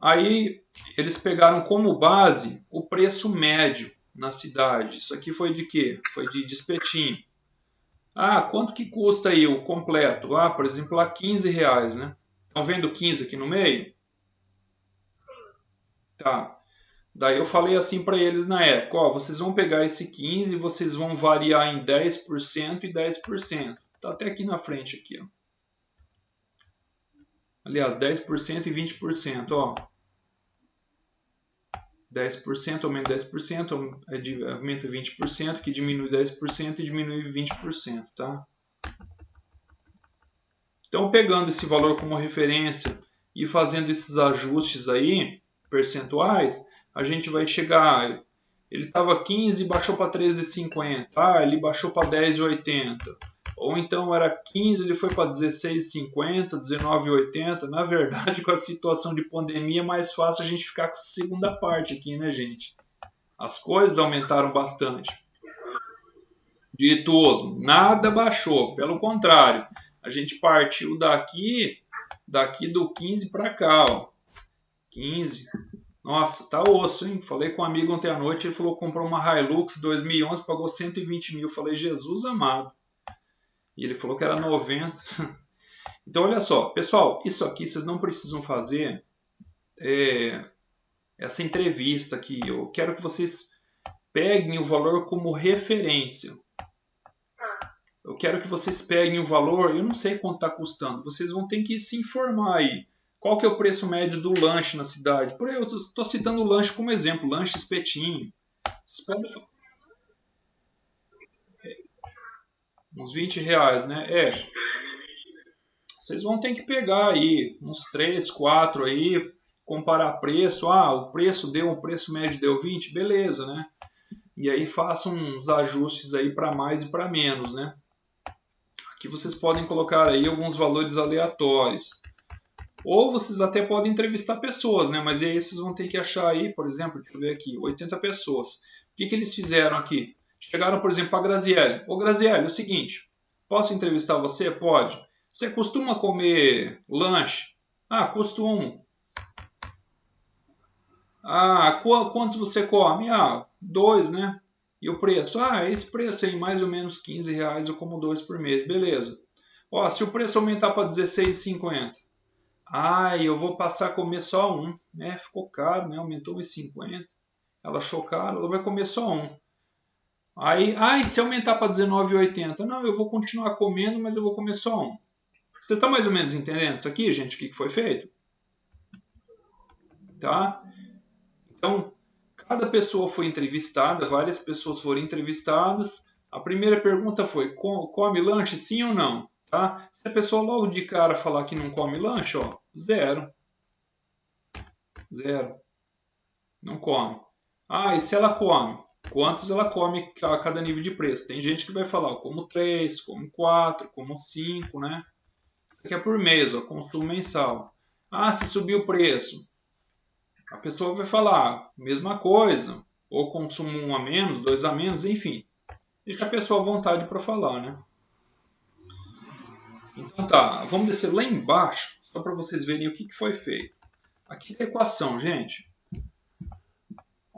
Aí eles pegaram como base o preço médio na cidade. Isso aqui foi de quê? Foi de espetinho. Quanto que custa aí o completo? Por exemplo, lá R$ 15, né? Estão vendo 15 aqui no meio? Tá. Daí eu falei assim para eles na época, ó, vocês vão pegar esse 15 e vocês vão variar em 10% e 10%. Tá até aqui na frente aqui, ó. Aliás, 10% e 20%, ó. 10% aumenta 10%, aumenta 20%, que diminui 10% e diminui 20%, tá? Então, pegando esse valor como referência e fazendo esses ajustes aí, percentuais, a gente vai chegar Ele estava 15 e baixou para 13,50. Ah, ele baixou para 10,80. Ou então era 15, ele foi para 16,50, 19,80. Na verdade, com a situação de pandemia, é mais fácil a gente ficar com a segunda parte aqui, né, gente? As coisas aumentaram bastante. De tudo, nada baixou. Pelo contrário, a gente partiu daqui do 15 para cá, ó. 15. Nossa, tá osso, hein? Falei com um amigo ontem à noite, ele falou que comprou uma Hilux 2011, pagou 120 mil. Falei, Jesus amado. E ele falou que era 90. Então, olha só, pessoal, isso aqui vocês não precisam fazer essa entrevista aqui. Eu quero que vocês peguem o valor como referência. Eu quero que vocês peguem o valor, eu não sei quanto está custando. Vocês vão ter que se informar aí. Qual que é o preço médio do lanche na cidade? Por aí, eu estou citando o lanche como exemplo, lanche espetinho. Vocês podem... Uns 20 reais, né? Vocês vão ter que pegar aí uns 3, 4 aí, comparar preço. Ah, o preço médio deu 20, beleza, né? E aí façam uns ajustes aí para mais e para menos, né? Aqui vocês podem colocar aí alguns valores aleatórios. Ou vocês até podem entrevistar pessoas, né? Mas aí vocês vão ter que achar aí, por exemplo, deixa eu ver aqui, 80 pessoas. O que eles fizeram aqui? Chegaram, por exemplo, para a Graziele. Ô Graziele, é o seguinte, posso entrevistar você? Pode. Você costuma comer lanche? Ah, costumo. Ah, quantos você come? Ah, 2, né? E o preço? Ah, esse preço aí, mais ou menos 15 reais, eu como 2 por mês. Beleza. Ó, se o preço aumentar para 16,50. Ah, eu vou passar a comer só um. Né? Ficou caro, né? Aumentou 1,50. Ela achou caro, ela vai comer só um. Aí, e se aumentar para 19,80? Não, eu vou continuar comendo, mas eu vou comer só um. Vocês estão mais ou menos entendendo isso aqui, gente? O que foi feito? Tá? Então, cada pessoa foi entrevistada, várias pessoas foram entrevistadas. A primeira pergunta foi, come lanche sim ou não? Tá? Se a pessoa logo de cara falar que não come lanche, ó, 0. 0. Não come. Ah, e se ela come? Quantos ela come a cada nível de preço? Tem gente que vai falar, como 3, como 4, como 5, né? Isso aqui é por mês, ó, consumo mensal. Ah, se subir o preço. A pessoa vai falar, mesma coisa. Ou consumo 1 a menos, 2 a menos, enfim. Deixa a pessoa à vontade para falar, né? Então tá, vamos descer lá embaixo, só para vocês verem o que foi feito. Aqui é a equação, gente.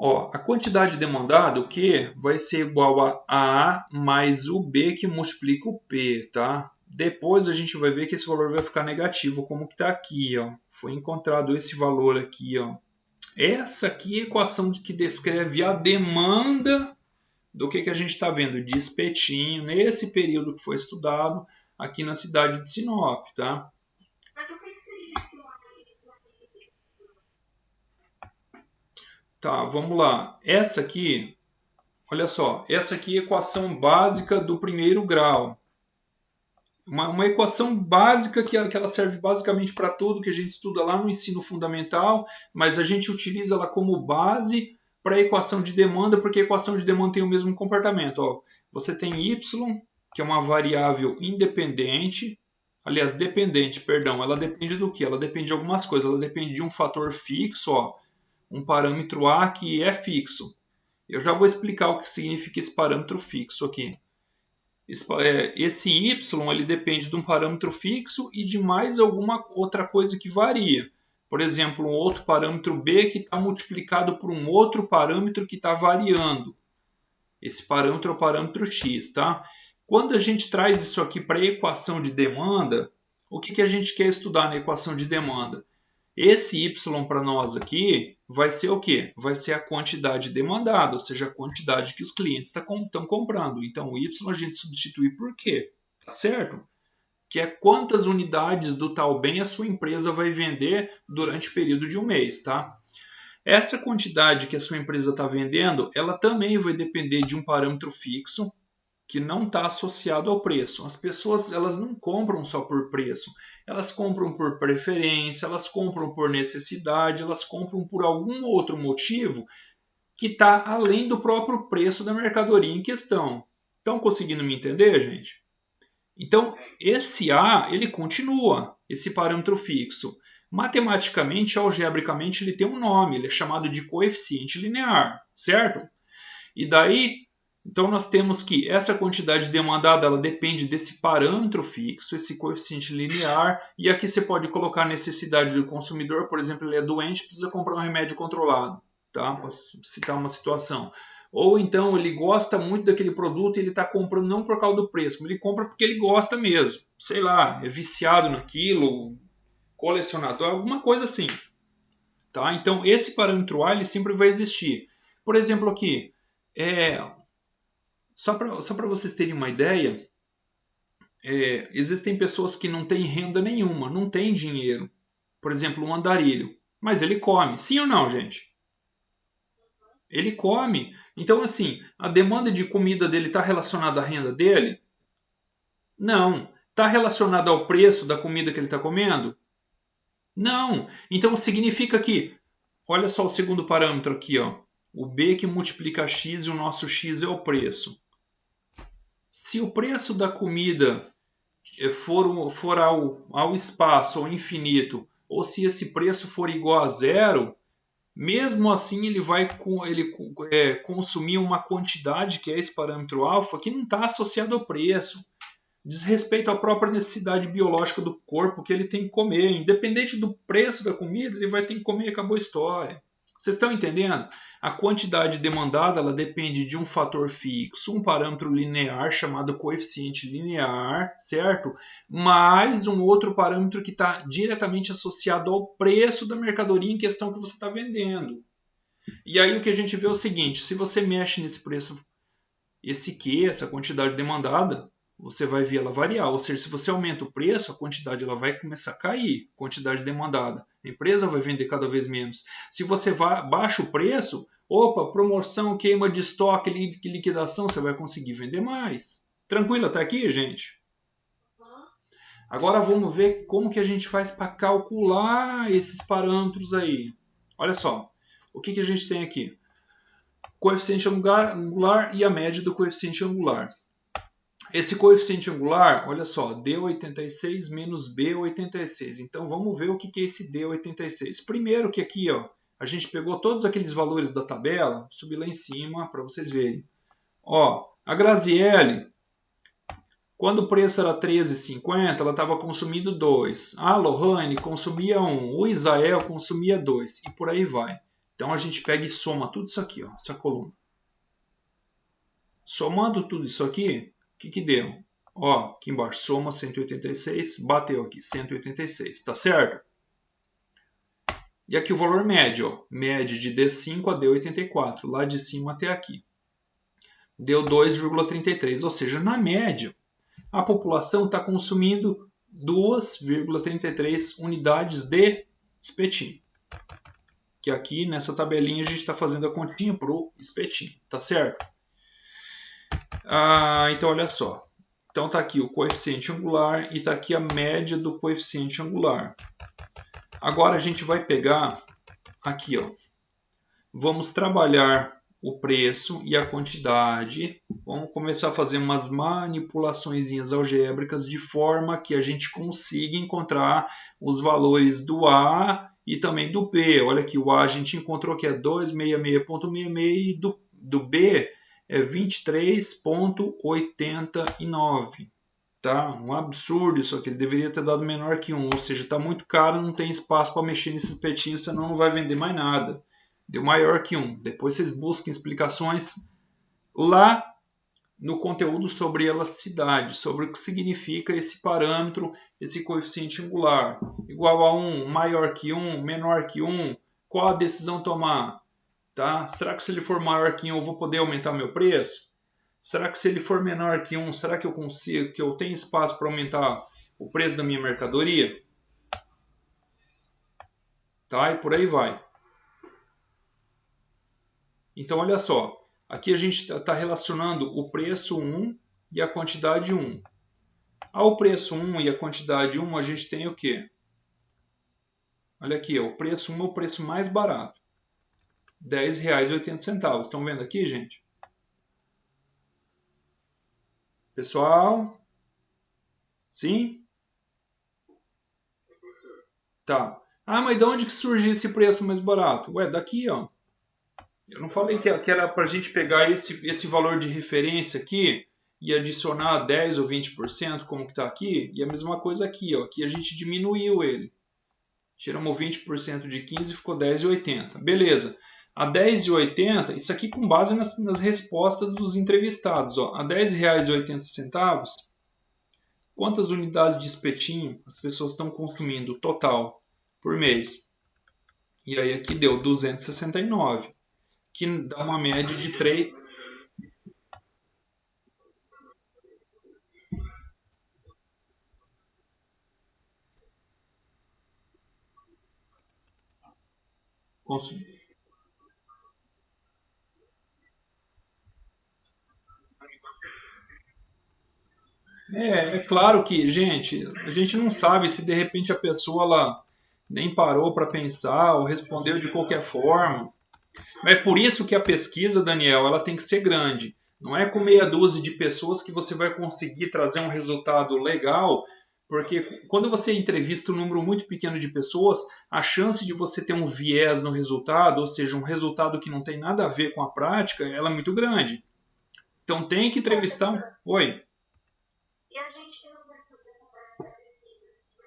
Ó, a quantidade demandada, o Q, vai ser igual a A mais o B que multiplica o P, tá? Depois a gente vai ver que esse valor vai ficar negativo, como que está aqui, ó. Foi encontrado esse valor aqui, ó. Essa aqui é a equação que descreve a demanda do que a gente está vendo de espetinho nesse período que foi estudado aqui na cidade de Sinop, tá? Tá, vamos lá. Essa aqui, olha só, essa aqui é a equação básica do primeiro grau. Uma equação básica que ela serve basicamente para tudo que a gente estuda lá no ensino fundamental, mas a gente utiliza ela como base para a equação de demanda, porque a equação de demanda tem o mesmo comportamento. Ó, você tem y, que é uma variável independente, aliás, dependente, perdão, ela depende do que? Ela depende de algumas coisas, ela depende de um fator fixo, ó, um parâmetro A que é fixo. Eu já vou explicar o que significa esse parâmetro fixo aqui. Esse y ele depende de um parâmetro fixo e de mais alguma outra coisa que varia. Por exemplo, um outro parâmetro b que está multiplicado por um outro parâmetro que está variando. Esse parâmetro é o parâmetro x, tá? Quando a gente traz isso aqui para a equação de demanda, o que a gente quer estudar na equação de demanda? Esse y para nós aqui vai ser o quê? Vai ser a quantidade demandada, ou seja, a quantidade que os clientes estão comprando. Então, o y a gente substitui por quê? Tá certo? Que é quantas unidades do tal bem a sua empresa vai vender durante o período de um mês, tá? Essa quantidade que a sua empresa está vendendo, ela também vai depender de um parâmetro fixo, que não está associado ao preço. As pessoas elas não compram só por preço, elas compram por preferência, elas compram por necessidade, elas compram por algum outro motivo que está além do próprio preço da mercadoria em questão. Estão conseguindo me entender, gente? Então, esse A, ele continua, esse parâmetro fixo. Matematicamente, algebricamente, ele tem um nome, ele é chamado de coeficiente linear, certo? E daí, então nós temos que essa quantidade demandada, ela depende desse parâmetro fixo, esse coeficiente linear, e aqui você pode colocar a necessidade do consumidor, por exemplo, ele é doente, precisa comprar um remédio controlado, tá? Para citar uma situação. Ou então ele gosta muito daquele produto e ele está comprando não por causa do preço, mas ele compra porque ele gosta mesmo. Sei lá, é viciado naquilo, colecionador, alguma coisa assim. Tá? Então esse parâmetro A ele sempre vai existir. Por exemplo aqui, só para vocês terem uma ideia, existem pessoas que não têm renda nenhuma, não têm dinheiro. Por exemplo, um andarilho. Mas ele come. Sim ou não, gente? Ele come. Então, assim, a demanda de comida dele está relacionada à renda dele? Não. Está relacionada ao preço da comida que ele está comendo? Não. Então, significa que, olha só o segundo parâmetro aqui, ó. O B que multiplica x e o nosso x é o preço. Se o preço da comida for ao espaço, ao infinito, ou se esse preço for igual a zero, mesmo assim ele vai consumir uma quantidade, que é esse parâmetro alfa, que não está associado ao preço. Diz respeito à própria necessidade biológica do corpo que ele tem que comer. Independente do preço da comida, ele vai ter que comer e acabou a história. Vocês estão entendendo? A quantidade demandada ela depende de um fator fixo, um parâmetro linear chamado coeficiente linear, certo? Mais um outro parâmetro que está diretamente associado ao preço da mercadoria em questão que você está vendendo. E aí o que a gente vê é o seguinte, se você mexe nesse preço, essa quantidade demandada, você vai ver ela variar. Ou seja, se você aumenta o preço, a quantidade ela vai começar a cair, quantidade demandada. A empresa vai vender cada vez menos. Se você baixa o preço, promoção, queima de estoque, liquidação, você vai conseguir vender mais. Tranquilo até aqui, gente? Agora vamos ver como que a gente faz para calcular esses parâmetros aí. Olha só, o que a gente tem aqui? Coeficiente angular e a média do coeficiente angular. Esse coeficiente angular, olha só, D86 menos B86. Então vamos ver o que é esse D86. Primeiro que aqui, ó, a gente pegou todos aqueles valores da tabela, subi lá em cima para vocês verem. Ó, a Graziele, quando o preço era R$13,50, ela estava consumindo 2. A Lohane consumia 1. O Isael consumia 2. E por aí vai. Então a gente pega e soma tudo isso aqui, ó, essa coluna. Somando tudo isso aqui, o que deu? Ó, aqui embaixo, soma 186, bateu aqui, 186, tá certo? E aqui o valor médio, ó, média de D5 a D84, lá de cima até aqui. Deu 2,33, ou seja, na média, a população está consumindo 2,33 unidades de espetinho. Que aqui nessa tabelinha a gente está fazendo a continha para o espetinho, tá certo? Então olha só, então está aqui o coeficiente angular e está aqui a média do coeficiente angular. Agora a gente vai pegar aqui, ó, vamos trabalhar o preço e a quantidade, vamos começar a fazer umas manipulaçõezinhas algébricas de forma que a gente consiga encontrar os valores do A e também do B. Olha aqui, o A a gente encontrou que é 266,66 e do B é 23,89, tá? Um absurdo isso aqui, ele deveria ter dado menor que 1, ou seja, está muito caro, não tem espaço para mexer nesses espetinhos, senão não vai vender mais nada. Deu maior que 1. Depois vocês busquem explicações lá no conteúdo sobre elasticidade, sobre o que significa esse parâmetro, esse coeficiente angular. Igual a 1, maior que 1, menor que 1, qual a decisão tomar? Tá? Será que se ele for maior que 1 eu vou poder aumentar meu preço? Será que se ele for menor que 1, será que eu consigo, que eu tenho espaço para aumentar o preço da minha mercadoria? Tá? E por aí vai. Então olha só, aqui a gente está relacionando o preço 1 e a quantidade 1. Ao preço 1 e a quantidade 1 a gente tem o quê? Olha aqui, ó, o preço 1 é o preço mais barato. R$ 10,80. Estão vendo aqui, gente? Pessoal? Sim? Tá. Ah, mas de onde que surgiu esse preço mais barato? Ué, daqui, ó. Eu não falei que era para a gente pegar esse valor de referência aqui e adicionar 10 ou 20%, como que está aqui, e a mesma coisa aqui, ó. Aqui a gente diminuiu ele. Tiramos 20% de 15 e ficou 10,80. Beleza. A 10,80, isso aqui com base nas respostas dos entrevistados. Ó. A R$10,80, quantas unidades de espetinho as pessoas estão consumindo total por mês? E aí aqui deu 269, que dá uma média de 3. É claro que, gente, a gente não sabe se de repente a pessoa ela nem parou para pensar ou respondeu de qualquer forma. É por isso que a pesquisa, Daniel, ela tem que ser grande. Não é com meia dúzia de pessoas que você vai conseguir trazer um resultado legal, porque quando você entrevista um número muito pequeno de pessoas, a chance de você ter um viés no resultado, ou seja, um resultado que não tem nada a ver com a prática, ela é muito grande. Então tem que entrevistar um... Oi? E a gente não vai fazer essa parte da pesquisa,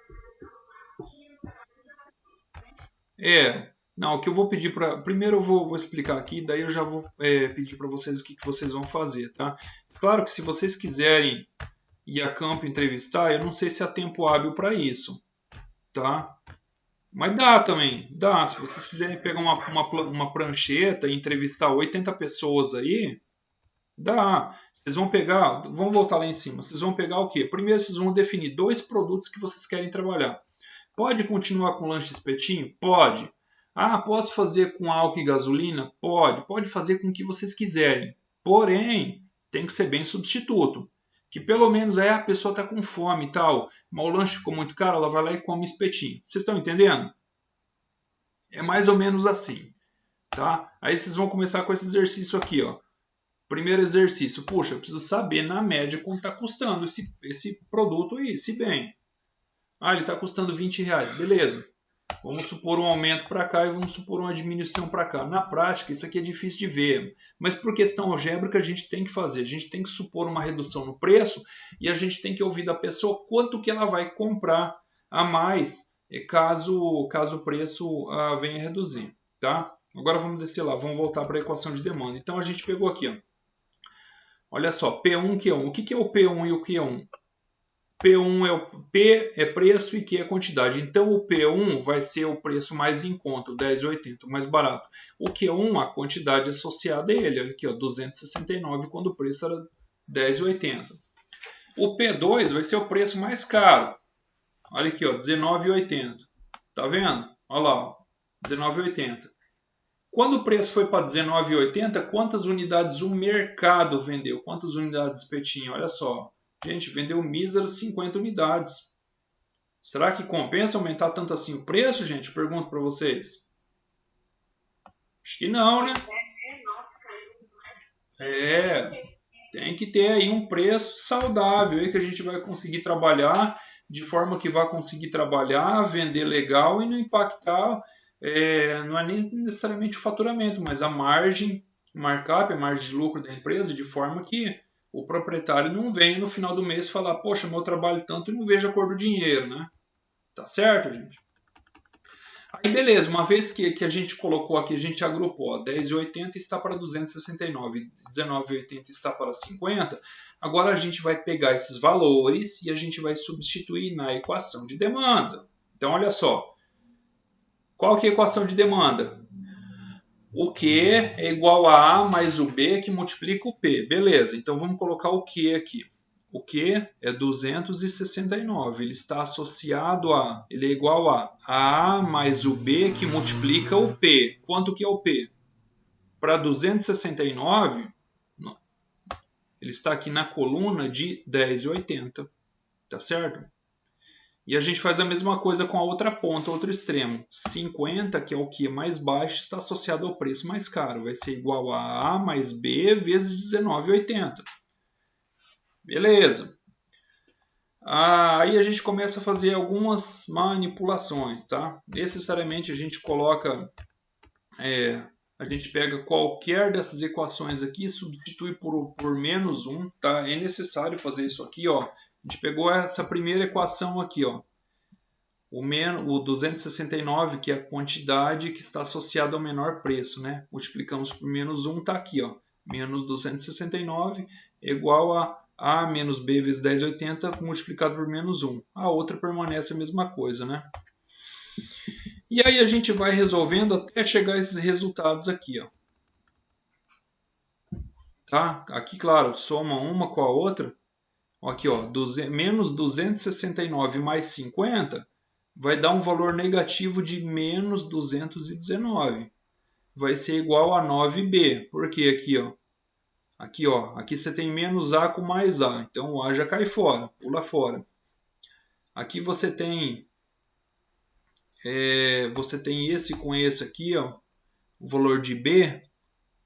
vai fazer os dados que o trabalho já fez, né? Não, o que eu vou pedir para. Primeiro eu vou explicar aqui, daí eu já vou pedir para vocês o que vocês vão fazer, tá? Claro que se vocês quiserem ir a campo entrevistar, eu não sei se há tempo hábil para isso, tá? Mas dá também, dá. Se vocês quiserem pegar uma prancheta e entrevistar 80 pessoas aí, dá. Vocês vão pegar, vamos voltar lá em cima. Vocês vão pegar o quê? Primeiro vocês vão definir 2 produtos que vocês querem trabalhar. Pode continuar com lanche espetinho? Pode. Ah, posso fazer com álcool e gasolina? Pode. Pode fazer com o que vocês quiserem. Porém, tem que ser bem substituto. Que pelo menos aí a pessoa está com fome e tal, mas o lanche ficou muito caro, ela vai lá e come espetinho. Vocês estão entendendo? É mais ou menos assim, tá? Aí vocês vão começar com esse exercício aqui, ó. Primeiro exercício, puxa, eu preciso saber na média quanto está custando esse produto aí, esse bem. Ah, ele está custando R$20, beleza. Vamos supor um aumento para cá e vamos supor uma diminuição para cá. Na prática, isso aqui é difícil de ver, mas por questão algébrica a gente tem que fazer. A gente tem que supor uma redução no preço e a gente tem que ouvir da pessoa quanto que ela vai comprar a mais caso o preço venha a reduzir. Tá? Agora vamos descer lá, vamos voltar para a equação de demanda. Então a gente pegou aqui, ó. Olha só, P1, Q1. O que é o P1 e o Q1? P é preço e Q é quantidade. Então o P1 vai ser o preço mais em conta, o 10,80, o mais barato. O Q1, a quantidade associada a ele, olha aqui, ó, 269, quando o preço era 10,80. O P2 vai ser o preço mais caro. Olha aqui, ó, 19,80. Tá vendo? Olha lá, 19,80. Quando o preço foi para 19,80, quantas unidades o mercado vendeu? Quantas unidades de espetinho? Olha só. Gente, vendeu míseras 50 unidades. Será que compensa aumentar tanto assim o preço, gente? Pergunto para vocês. Acho que não, né? Tem que ter aí um preço saudável aí que a gente vai conseguir trabalhar de forma que vai conseguir trabalhar, vender legal e não impactar, não é nem necessariamente o faturamento, mas a margem, markup, a margem de lucro da empresa, de forma que o proprietário não venha no final do mês falar, poxa, meu trabalho tanto e não vejo a cor do dinheiro, né? Tá certo, gente? Aí beleza, uma vez que a gente colocou aqui, a gente agrupou, 10,80 está para 269, 19,80 está para 50, agora a gente vai pegar esses valores e a gente vai substituir na equação de demanda. Então olha só, qual que é a equação de demanda? O Q é igual a A mais o B que multiplica o P. Beleza, então vamos colocar o Q aqui. O Q é 269, ele está associado a, ele é igual a A mais o B que multiplica o P. Quanto que é o P? Para 269, ele está aqui na coluna de 10,80, tá certo? E a gente faz a mesma coisa com a outra ponta, outro extremo. 50, que é o que é mais baixo, está associado ao preço mais caro. Vai ser igual a A mais B vezes 19,80. Beleza. Aí a gente começa a fazer algumas manipulações, tá? Necessariamente a gente coloca, a gente pega qualquer dessas equações aqui, substitui por menos 1, tá? É necessário fazer isso aqui, ó. A gente pegou essa primeira equação aqui, ó. O 269, que é a quantidade que está associada ao menor preço, né? Multiplicamos por menos 1, tá aqui, ó. Menos 269 é igual a A menos B vezes 10,80 multiplicado por menos 1. A outra permanece a mesma coisa, né? E aí a gente vai resolvendo até chegar a esses resultados aqui, ó. Tá? Aqui, claro, soma uma com a outra. Aqui, ó, menos 269 mais 50 vai dar um valor negativo de menos 219. Vai ser igual a 9B. Por quê aqui, ó? Aqui você tem menos A com mais A. Então o A já cai fora, pula fora. Aqui você tem esse com esse aqui, ó, o valor de B,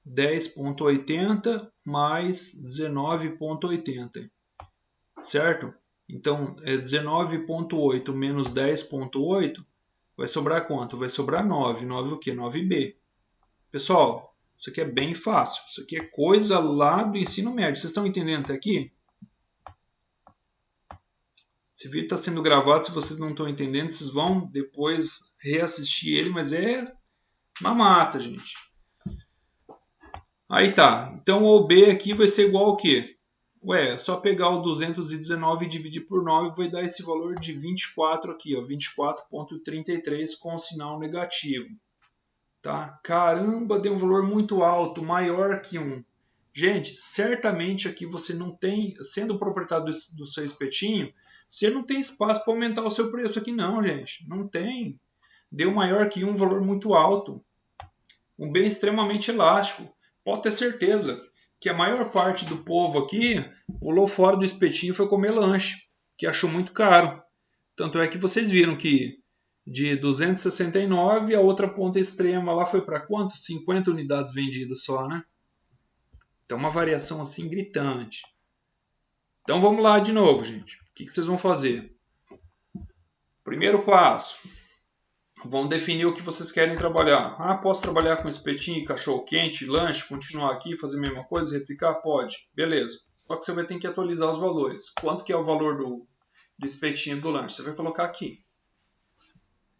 10,80 mais 19,80. Certo? Então, 19,8 menos 10,8 vai sobrar quanto? Vai sobrar 9. 9 o quê? 9B. Pessoal, isso aqui é bem fácil. Isso aqui é coisa lá do ensino médio. Vocês estão entendendo até aqui? Esse vídeo está sendo gravado. Se vocês não estão entendendo, vocês vão depois reassistir ele. Mas é mamata, gente. Aí tá. Então, o B aqui vai ser igual ao quê? Ué, é só pegar o 219 e dividir por 9 vai dar esse valor de 24 aqui, ó, 24,33 com sinal negativo. Tá? Caramba, deu um valor muito alto, maior que 1. Gente, certamente aqui você não tem, sendo o proprietário do seu espetinho, você não tem espaço para aumentar o seu preço aqui não, gente. Não tem. Deu maior que 1, um valor muito alto. Um bem extremamente elástico. Pode ter certeza que a maior parte do povo aqui pulou fora do espetinho e foi comer lanche, que achou muito caro. Tanto é que vocês viram que de 269 a outra ponta extrema lá foi para quanto? 50 unidades vendidas só, né? Então uma variação assim gritante. Então vamos lá de novo, gente. O que vocês vão fazer? Primeiro passo. Vão definir o que vocês querem trabalhar. Ah, posso trabalhar com espetinho, cachorro quente, lanche, continuar aqui, fazer a mesma coisa, replicar? Pode. Beleza. Só que você vai ter que atualizar os valores. Quanto que é o valor do espetinho do lanche? Você vai colocar aqui.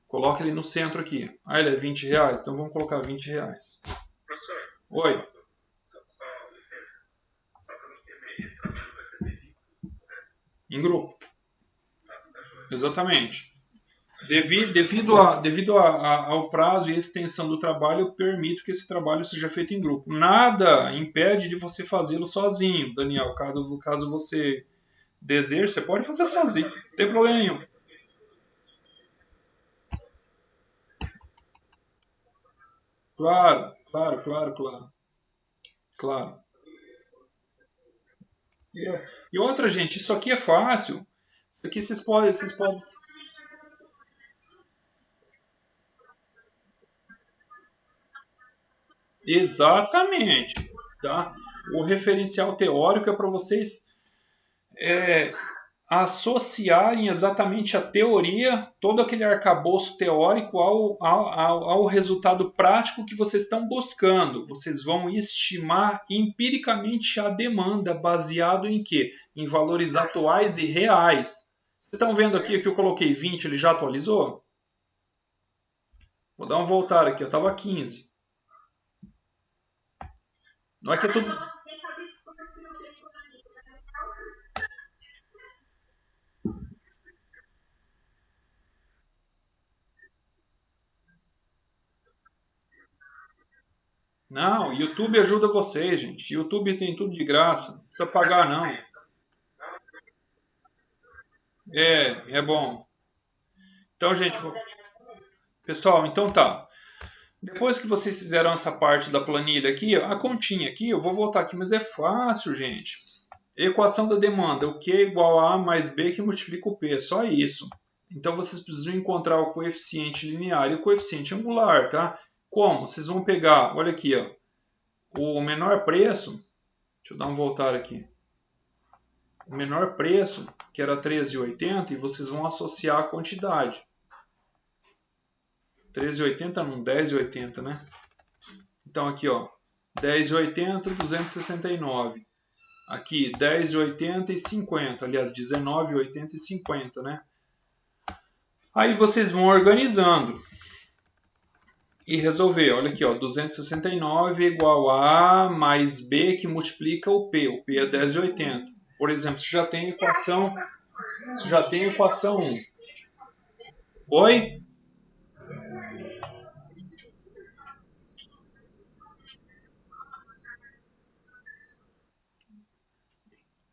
Coloca ele no centro aqui. Ah, ele é R$20, então vamos colocar R$20. Professor. Oi. Só licença. Só para não entender, esse trabalho vai ser feito em grupo. Exatamente. Devido ao prazo e extensão do trabalho, eu permito que esse trabalho seja feito em grupo. Nada impede de você fazê-lo sozinho, Daniel. Caso você deseje, você pode fazer sozinho. Não tem problema nenhum. Claro. E outra, gente, isso aqui é fácil. Isso aqui vocês podem. Exatamente, tá? O referencial teórico é para vocês associarem exatamente a teoria, todo aquele arcabouço teórico ao resultado prático que vocês estão buscando. Vocês vão estimar empiricamente a demanda, baseado em quê? Em valores atuais e reais. Vocês estão vendo aqui que eu coloquei 20, ele já atualizou? Vou dar um voltar aqui, eu estava 15. Não é que eu tô... Não, YouTube ajuda vocês, gente. YouTube tem tudo de graça. Não precisa pagar, não. É bom. Então, gente, pessoal, então tá. Depois que vocês fizeram essa parte da planilha aqui, a continha aqui, eu vou voltar aqui, mas é fácil, gente. Equação da demanda, o Q igual a A mais B que multiplica o P, só isso. Então vocês precisam encontrar o coeficiente linear e o coeficiente angular, tá? Como? Vocês vão pegar, olha aqui, ó, o menor preço, deixa eu dar um voltar aqui. O menor preço, que era 13,80, e vocês vão associar a quantidade. 13,80 não, 10,80, né? Então aqui, ó, 10,80, 269. Aqui, 10,80 e 50. Aliás, 19,80 e 50, né? Aí vocês vão organizando e resolver. Olha aqui, ó, 269 é igual a mais B que multiplica o P. O P é 10,80. Por exemplo, você já tem a equação 1. Oi?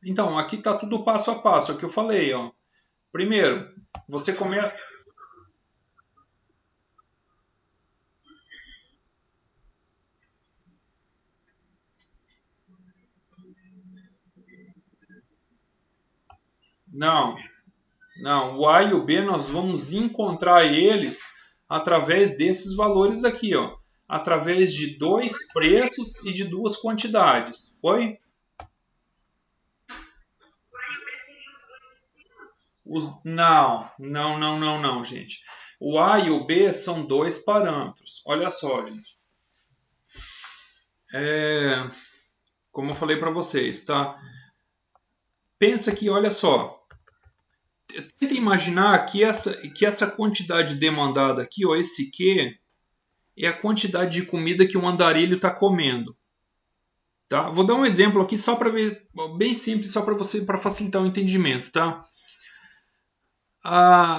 Então, aqui está tudo passo a passo, é o que eu falei, ó. Primeiro, você começa... Não, o A e o B nós vamos encontrar eles através desses valores aqui, ó. Através de 2 preços e de 2 quantidades. Oi? Não, gente. O A e o B são 2 parâmetros. Olha só, gente. Como eu falei para vocês, tá? Pensa que, olha só. Tenta imaginar que essa quantidade demandada aqui, ó, esse Q, é a quantidade de comida que o andarilho está comendo. Tá? Vou dar um exemplo aqui só para ver, bem simples, só para facilitar o entendimento, tá?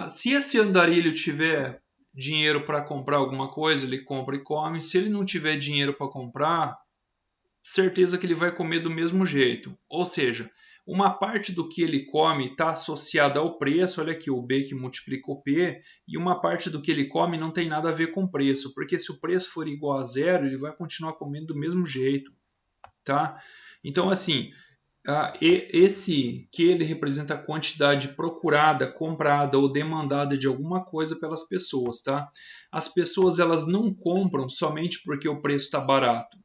Se esse andarilho tiver dinheiro para comprar alguma coisa, ele compra e come. Se ele não tiver dinheiro para comprar, certeza que ele vai comer do mesmo jeito. Ou seja, uma parte do que ele come está associada ao preço, olha aqui, o B que multiplica o P, e uma parte do que ele come não tem nada a ver com o preço, porque se o preço for igual a zero, ele vai continuar comendo do mesmo jeito, tá? Então, assim, esse que ele representa a quantidade procurada, comprada ou demandada de alguma coisa pelas pessoas, tá? As pessoas, elas não compram somente porque o preço está barato.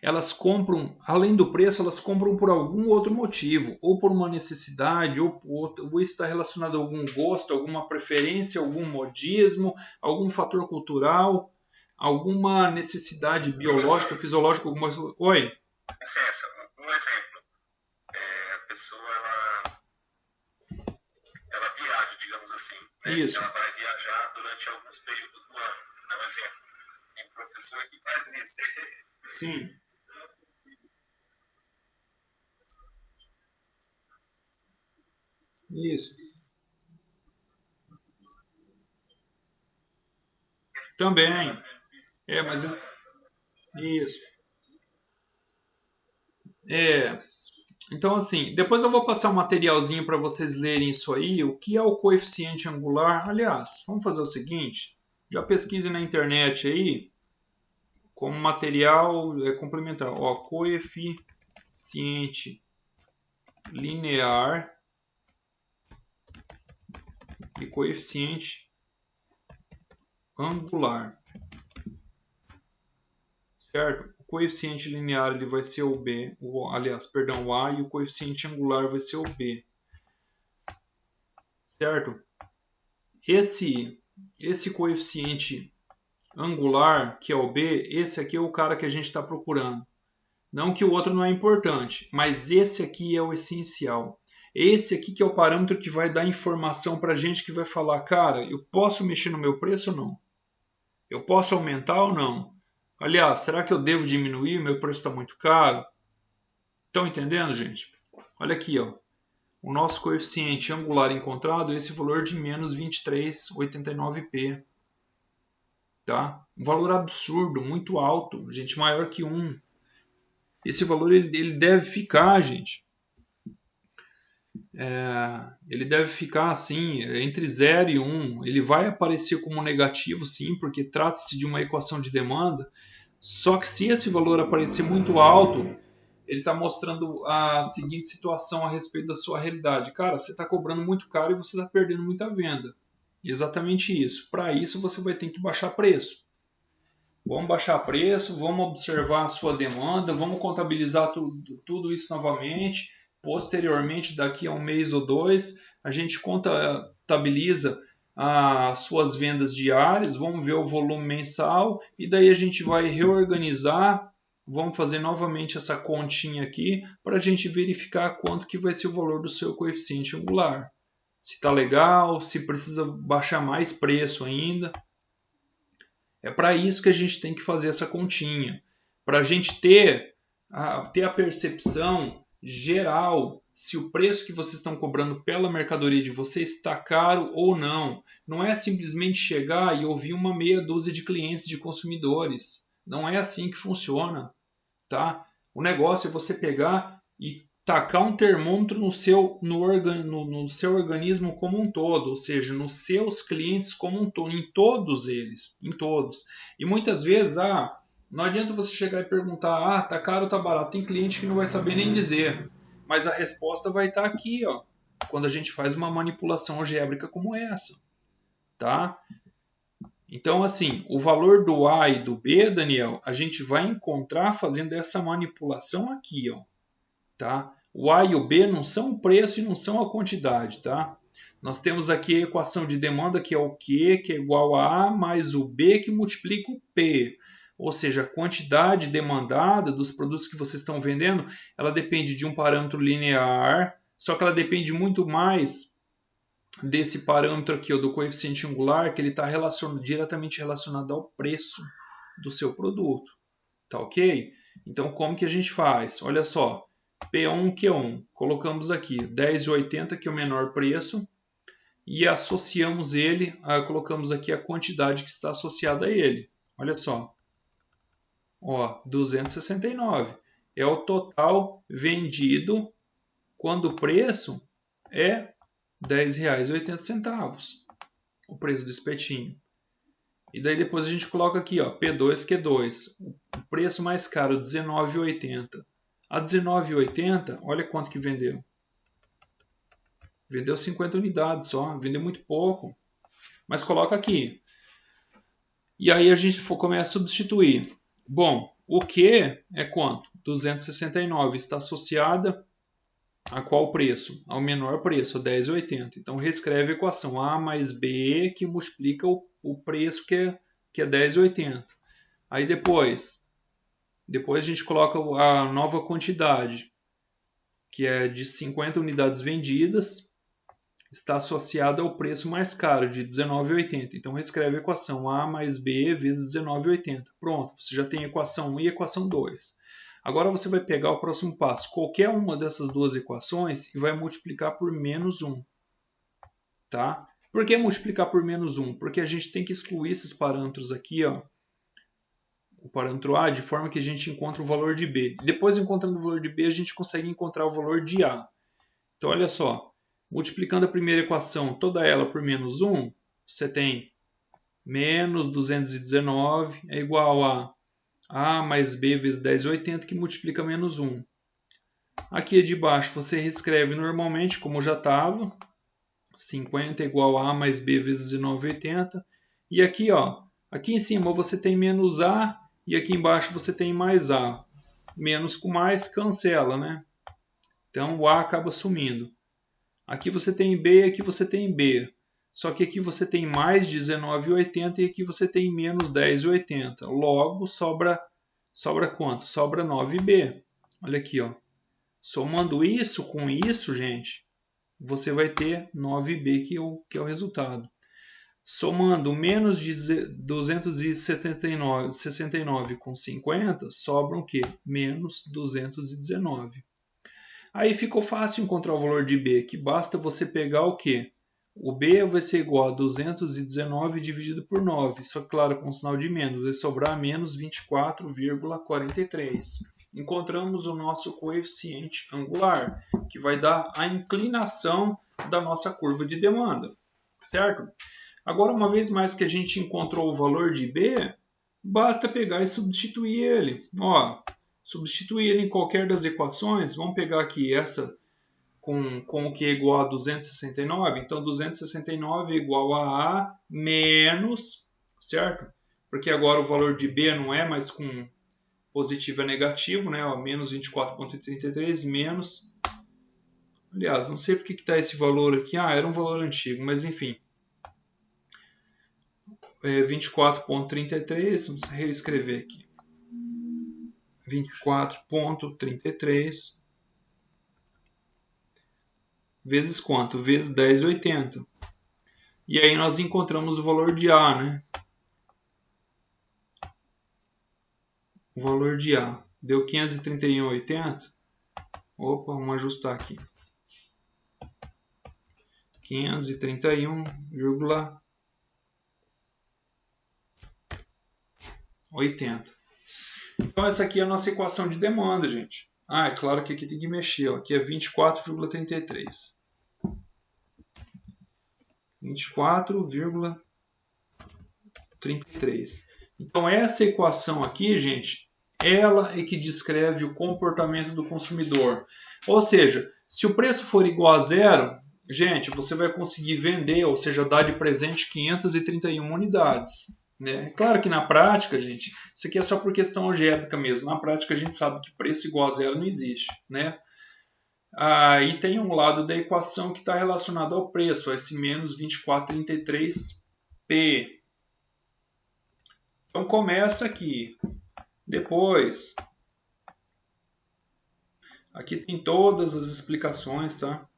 Elas compram, além do preço, elas compram por algum outro motivo, ou por uma necessidade, ou está relacionado a algum gosto, alguma preferência, algum modismo, algum fator cultural, alguma necessidade biológica, fisiológica, alguma coisa. Oi? Licença, um exemplo. A pessoa, ela viaja, digamos assim. Né? Isso. Ela vai viajar durante alguns períodos do ano. Não é exemplo. Tem professor que faz isso. Sim. Isso. Também. Mas eu... Isso. Então, assim, depois eu vou passar um materialzinho para vocês lerem isso aí. O que é o coeficiente angular? Aliás, vamos fazer o seguinte. Já pesquise na internet aí. Como material complementar. Ó, coeficiente linear e coeficiente angular. Certo? O coeficiente linear ele vai ser o B, o A, e o coeficiente angular vai ser o B. Certo? Esse coeficiente angular, que é o B, esse aqui é o cara que a gente está procurando. Não que o outro não é importante, mas esse aqui é o essencial. Esse aqui que é o parâmetro que vai dar informação para a gente, que vai falar, cara, eu posso mexer no meu preço ou não? Eu posso aumentar ou não? Aliás, será que eu devo diminuir? Meu preço está muito caro? Estão entendendo, gente? Olha aqui, ó. O nosso coeficiente angular encontrado é esse valor de menos 23,89p. Tá? Um valor absurdo, muito alto, gente, maior que 1. Esse valor ele deve ficar, gente. Ele deve ficar assim, entre 0 e 1. Ele vai aparecer como negativo, sim, porque trata-se de uma equação de demanda. Só que se esse valor aparecer muito alto, ele está mostrando a seguinte situação a respeito da sua realidade. Cara, você está cobrando muito caro e você está perdendo muita venda. Exatamente isso. Para isso você vai ter que baixar preço. Vamos baixar preço, vamos observar a sua demanda, vamos contabilizar tudo isso novamente. Posteriormente, daqui a um mês ou dois, a gente contabiliza as suas vendas diárias, vamos ver o volume mensal e daí a gente vai reorganizar, vamos fazer novamente essa continha aqui para a gente verificar quanto que vai ser o valor do seu coeficiente angular. Se está legal, se precisa baixar mais preço ainda. É para isso que a gente tem que fazer essa continha, para a gente ter a percepção geral se o preço que vocês estão cobrando pela mercadoria de vocês está caro ou não. Não é simplesmente chegar e ouvir uma meia dúzia de clientes, de consumidores. Não é assim que funciona. Tá? O negócio é você pegar e tacar um termômetro no seu organismo como um todo, ou seja, nos seus clientes como um todo, em todos eles, em todos. E muitas vezes, não adianta você chegar e perguntar, tá caro ou tá barato. Tem cliente que não vai saber nem dizer, mas a resposta vai estar aqui, ó, quando a gente faz uma manipulação algébrica como essa, tá? Então, assim, o valor do A e do B, Daniel, a gente vai encontrar fazendo essa manipulação aqui, ó. Tá? O A e o B não são o preço e não são a quantidade. Tá? Nós temos aqui a equação de demanda, que é o Q, que é igual a A, mais o B, que multiplica o P. Ou seja, a quantidade demandada dos produtos que vocês estão vendendo, ela depende de um parâmetro linear, só que ela depende muito mais desse parâmetro aqui, ó, do coeficiente angular, que ele está diretamente relacionado ao preço do seu produto. Tá ok? Então, como que a gente faz? Olha só. P1, Q1, colocamos aqui 10,80, que é o menor preço, e associamos ele, colocamos aqui a quantidade que está associada a ele. Olha só, ó, 269 é o total vendido quando o preço é R$ 10,80, o preço do espetinho. E daí depois a gente coloca aqui, ó, P2, Q2, o preço mais caro, R$ 19,80. A R$ 19,80, olha quanto que vendeu. Vendeu 50 unidades só, vendeu muito pouco. Mas coloca aqui. E aí a gente começa a substituir. Bom, o Q é quanto? 269. Está associada a qual preço? Ao menor preço, a 10,80. Então reescreve a equação A mais B, que multiplica o preço que é 10,80. Aí depois a gente coloca a nova quantidade, que é de 50 unidades vendidas, está associada ao preço mais caro, de 19,80. Então, reescreve a equação A mais B vezes 19,80. Pronto, você já tem a equação 1 e a equação 2. Agora você vai pegar o próximo passo, qualquer uma dessas duas equações, e vai multiplicar por menos 1. Tá? Por que multiplicar por menos 1? Porque a gente tem que excluir esses parâmetros aqui, ó, o parâmetro A, de forma que a gente encontra o valor de B. Depois, encontrando o valor de B, a gente consegue encontrar o valor de A. Então, olha só. Multiplicando a primeira equação, toda ela por menos 1, você tem menos 219 é igual a A mais B vezes 10,80, que multiplica menos 1. Aqui de baixo, você reescreve normalmente, como já estava. 50 é igual a A mais B vezes 19,80. E aqui, ó, aqui em cima você tem menos A, e aqui embaixo você tem mais A. Menos com mais cancela, né? Então o A acaba sumindo. Aqui você tem B, aqui você tem B. Só que aqui você tem mais 19,80 e aqui você tem menos 10,80. Logo, sobra quanto? Sobra 9B. Olha aqui, ó. Somando isso com isso, gente, você vai ter 9B, que é o resultado. Somando menos de 269 com 50, sobram o quê? Menos 219. Aí ficou fácil encontrar o valor de B, que basta você pegar o quê? O B vai ser igual a 219 dividido por 9, só que claro, com sinal de menos, vai sobrar menos 24,43. Encontramos o nosso coeficiente angular, que vai dar a inclinação da nossa curva de demanda, certo? Agora, uma vez mais que a gente encontrou o valor de B, basta pegar e substituir ele. Ó, substituir em qualquer das equações. Vamos pegar aqui essa com o que é igual a 269. Então, 269 é igual a A menos, certo? Porque agora o valor de B não é mais com positivo, é negativo, né? Ó, menos 24,33 menos... Aliás, não sei porque que está esse valor aqui. Ah, era um valor antigo, mas enfim. 24,33, vamos reescrever aqui. 24,33 vezes quanto? Vezes 10,80. E aí nós encontramos o valor de A, né? O valor de A deu 531,80. Opa, vamos ajustar aqui. 531,80. Então essa aqui é a nossa equação de demanda, gente. Ah, é claro que aqui tem que mexer. Ó. Aqui é 24,33. 24,33. Então essa equação aqui, gente, ela é que descreve o comportamento do consumidor. Ou seja, se o preço for igual a zero, gente, você vai conseguir vender, ou seja, dar de presente 531 unidades. Né? Claro que na prática, gente, isso aqui é só por questão algébrica mesmo. Na prática a gente sabe que preço igual a zero não existe. Né? Aí tem um lado da equação que está relacionado ao preço, esse menos 24,33p. Então começa aqui. Depois, aqui tem todas as explicações, tá?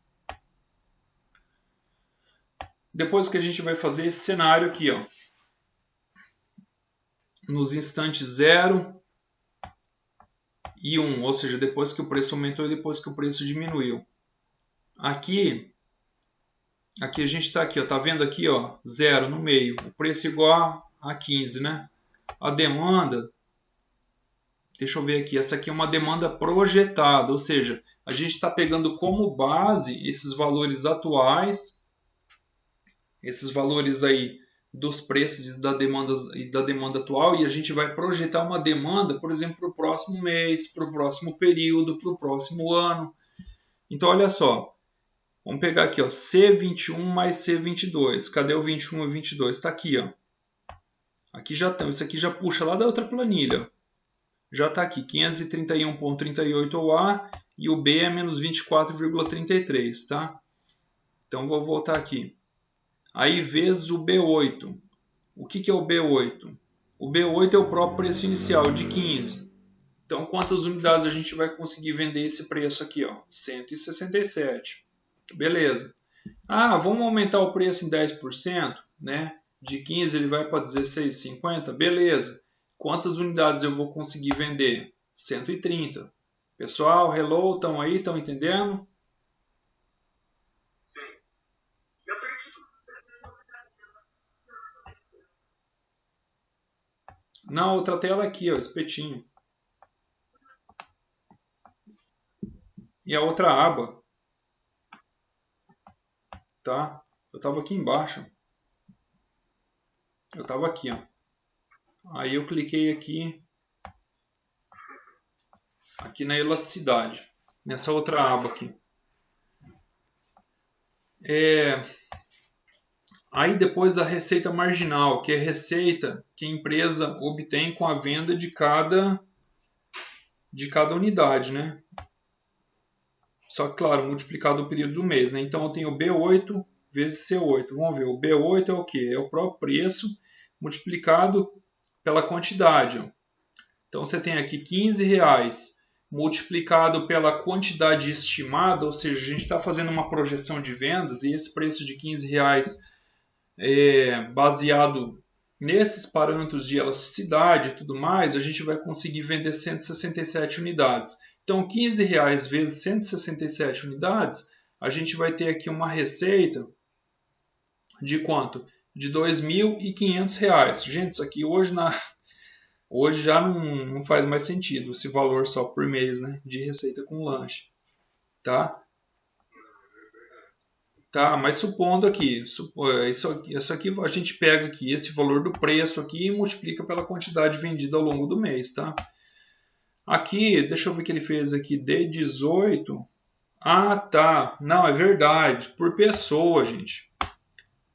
Depois que a gente vai fazer esse cenário aqui, ó. Nos instantes 0 e 1, ou seja, depois que o preço aumentou e depois que o preço diminuiu. Aqui a gente está aqui, ó, tá vendo aqui, ó, 0 no meio, o preço igual a 15, né? A demanda, deixa eu ver aqui, essa aqui é uma demanda projetada, ou seja, a gente está pegando como base esses valores atuais, esses valores aí dos preços e da demanda atual, e a gente vai projetar uma demanda, por exemplo, para o próximo mês, para o próximo período, para o próximo ano. Então, olha só, vamos pegar aqui, ó, C21 mais C22. Cadê o 21 e 22? Está aqui, ó. Aqui já estão. Isso aqui já puxa lá da outra planilha. Já está aqui, 531,38 o A e o B é menos 24,33, tá? Então, vou voltar aqui. Aí, vezes o B8. O que é o B8? O B8 é o próprio preço inicial, de 15. Então, quantas unidades a gente vai conseguir vender esse preço aqui? Ó? 167. Beleza. Ah, vamos aumentar o preço em 10%? Né? De 15 ele vai para 16,50? Beleza. Quantas unidades eu vou conseguir vender? 130. Pessoal, hello, estão aí? Estão entendendo? Sim. Na outra tela aqui, ó, espetinho. E a outra aba. Tá? Eu estava aqui embaixo. Eu estava aqui, ó. Aí eu cliquei aqui na elasticidade, nessa outra aba aqui. Aí depois a receita marginal, que é a receita que a empresa obtém com a venda de cada unidade, né? Só que, claro, multiplicado o período do mês, né? Então eu tenho B8 vezes C8. Vamos ver, o B8 é o quê? É o próprio preço multiplicado pela quantidade. Ó. Então você tem aqui R$15 multiplicado pela quantidade estimada, ou seja, a gente está fazendo uma projeção de vendas e esse preço de R$15 baseado nesses parâmetros de elasticidade e tudo mais, a gente vai conseguir vender 167 unidades. Então, R$15 vezes 167 unidades, a gente vai ter aqui uma receita de quanto? De R$2.500. Gente, isso aqui hoje já não faz mais sentido, esse valor só por mês, né, de receita com lanche. Tá? Tá, mas supondo aqui, isso aqui a gente pega aqui esse valor do preço aqui e multiplica pela quantidade vendida ao longo do mês, tá? Aqui, deixa eu ver o que ele fez aqui, D18. Ah, tá. Não, é verdade. Por pessoa, gente.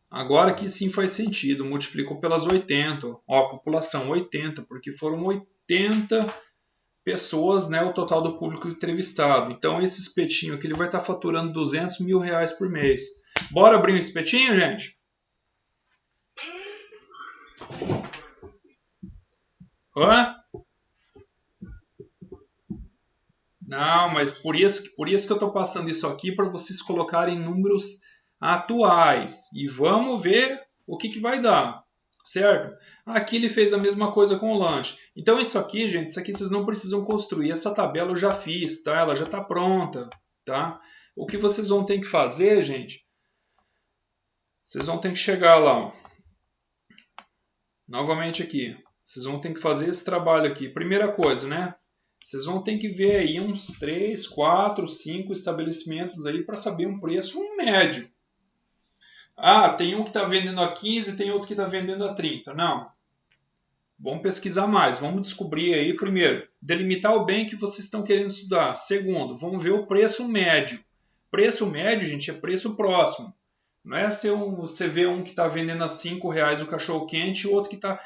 Agora que sim faz sentido. Multiplicou pelas 80. Ó, a população 80, porque foram 80 pessoas, né, o total do público entrevistado. Então esse espetinho aqui ele vai estar faturando 200 mil reais por mês. Bora abrir um espetinho, gente? Hã? Não, mas por isso que eu estou passando isso aqui para vocês colocarem números atuais. E vamos ver o que vai dar. Certo? Aqui ele fez a mesma coisa com o lanche. Então isso aqui, gente, isso aqui vocês não precisam construir. Essa tabela eu já fiz, tá? Ela já está pronta, tá? O que vocês vão ter que fazer, gente, vocês vão ter que chegar lá, ó. Novamente aqui. Vocês vão ter que fazer esse trabalho aqui. Primeira coisa, né? Vocês vão ter que ver aí uns 3, 4, 5 estabelecimentos aí para saber um preço médio. Ah, tem um que está vendendo a 15, tem outro que está vendendo a 30. Não. Vamos pesquisar mais. Vamos descobrir aí, primeiro, delimitar o bem que vocês estão querendo estudar. Segundo, vamos ver o preço médio. Preço médio, gente, é preço próximo. Não é você vê um que está vendendo a R$5 o cachorro-quente e outro que está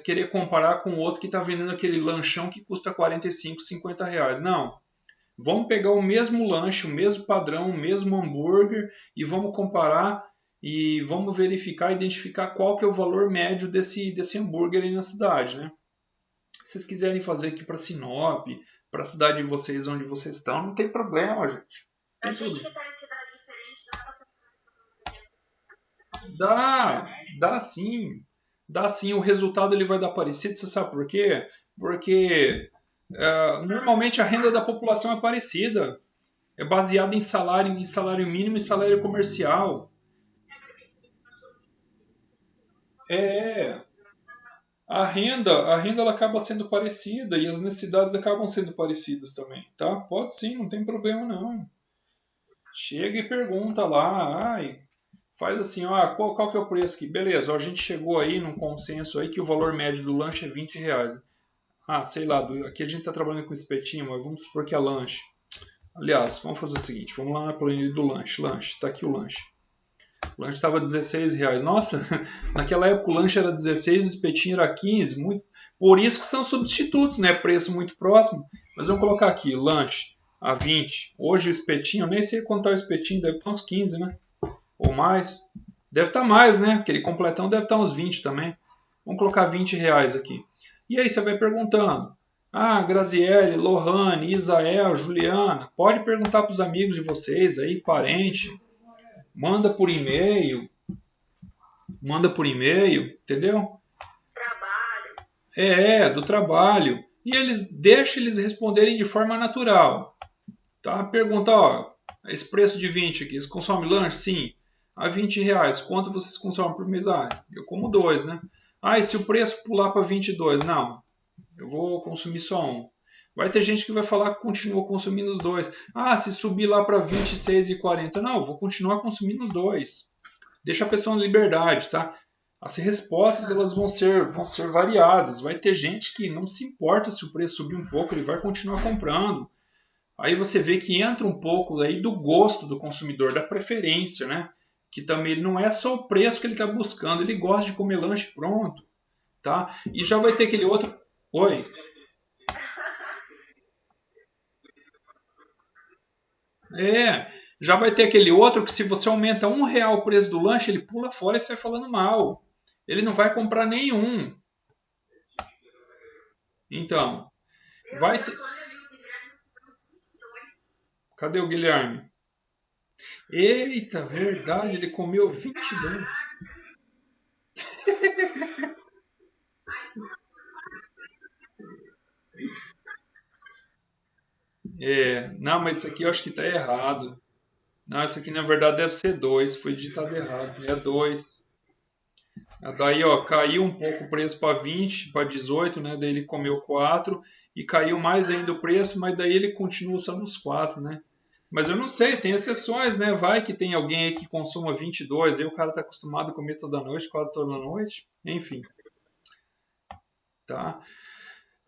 querer comparar com outro que está vendendo aquele lanchão que custa 45, 50 reais. Não. Vamos pegar o mesmo lanche, o mesmo padrão, o mesmo hambúrguer e vamos comparar e vamos verificar, identificar qual que é o valor médio desse hambúrguer aí na cidade, né? Se vocês quiserem fazer aqui para Sinop, para a cidade de vocês, onde vocês estão, não tem problema, gente. A gente que está em cidade diferente, dá sim. Dá sim, o resultado ele vai dar parecido. Você sabe por quê? Porque normalmente a renda da população é parecida. É baseada em salário mínimo e salário comercial. A renda ela acaba sendo parecida e as necessidades acabam sendo parecidas também, tá? Pode sim, não tem problema não. Chega e pergunta lá, faz assim, qual que é o preço aqui? Beleza, a gente chegou aí num consenso aí que o valor médio do lanche é R$20. Sei lá, aqui a gente está trabalhando com espetinho, mas vamos supor que é lanche. Aliás, vamos fazer o seguinte, vamos lá na planilha do lanche. Tá aqui o lanche. O lanche estava R$16. Nossa, naquela época o lanche era 16, o espetinho era 15. Por isso que são substitutos, né? Preço muito próximo. Mas vamos colocar aqui, lanche a 20. Hoje o espetinho, eu nem sei quanto é o espetinho, deve estar uns 15, né? Ou mais. Deve estar mais, né? Aquele completão deve estar uns 20 também. Vamos colocar R$20 aqui. E aí você vai perguntando. Graziele, Lohane, Isael, Juliana. Pode perguntar para os amigos de vocês aí, parente. Manda por e-mail, entendeu? Trabalho. Do trabalho. E deixa eles responderem de forma natural. Tá? Pergunta, esse preço de 20 aqui, vocês consomem lanche? Sim. A R$20, quanto vocês consomem por mês? Eu como 2, né? E se o preço pular para 22? Não, eu vou consumir só um. Vai ter gente que vai falar que continua consumindo os 2. Se subir lá para 26,40. Não, eu vou continuar consumindo os 2. Deixa a pessoa na liberdade, tá? As respostas elas vão ser variadas. Vai ter gente que não se importa se o preço subir um pouco, ele vai continuar comprando. Aí você vê que entra um pouco aí do gosto do consumidor, da preferência, né? Que também não é só o preço que ele está buscando, ele gosta de comer lanche pronto, tá? E já vai ter aquele outro... Oi? Já vai ter aquele outro que se você aumenta R$1 o preço do lanche, ele pula fora e sai falando mal. Ele não vai comprar nenhum. Então, vai ter... Cadê o Guilherme? Eita, verdade, ele comeu 22. Não, mas isso aqui eu acho que está errado. Não, isso aqui na verdade deve ser 2, foi digitado errado. É 2. Daí, caiu um pouco o preço para 20, para 18, né? Daí ele comeu 4 e caiu mais ainda o preço, mas daí ele continua só nos 4, né? Mas eu não sei, tem exceções, né? Vai que tem alguém aí que consuma 22, aí o cara está acostumado a comer toda noite, quase toda noite, enfim. Tá?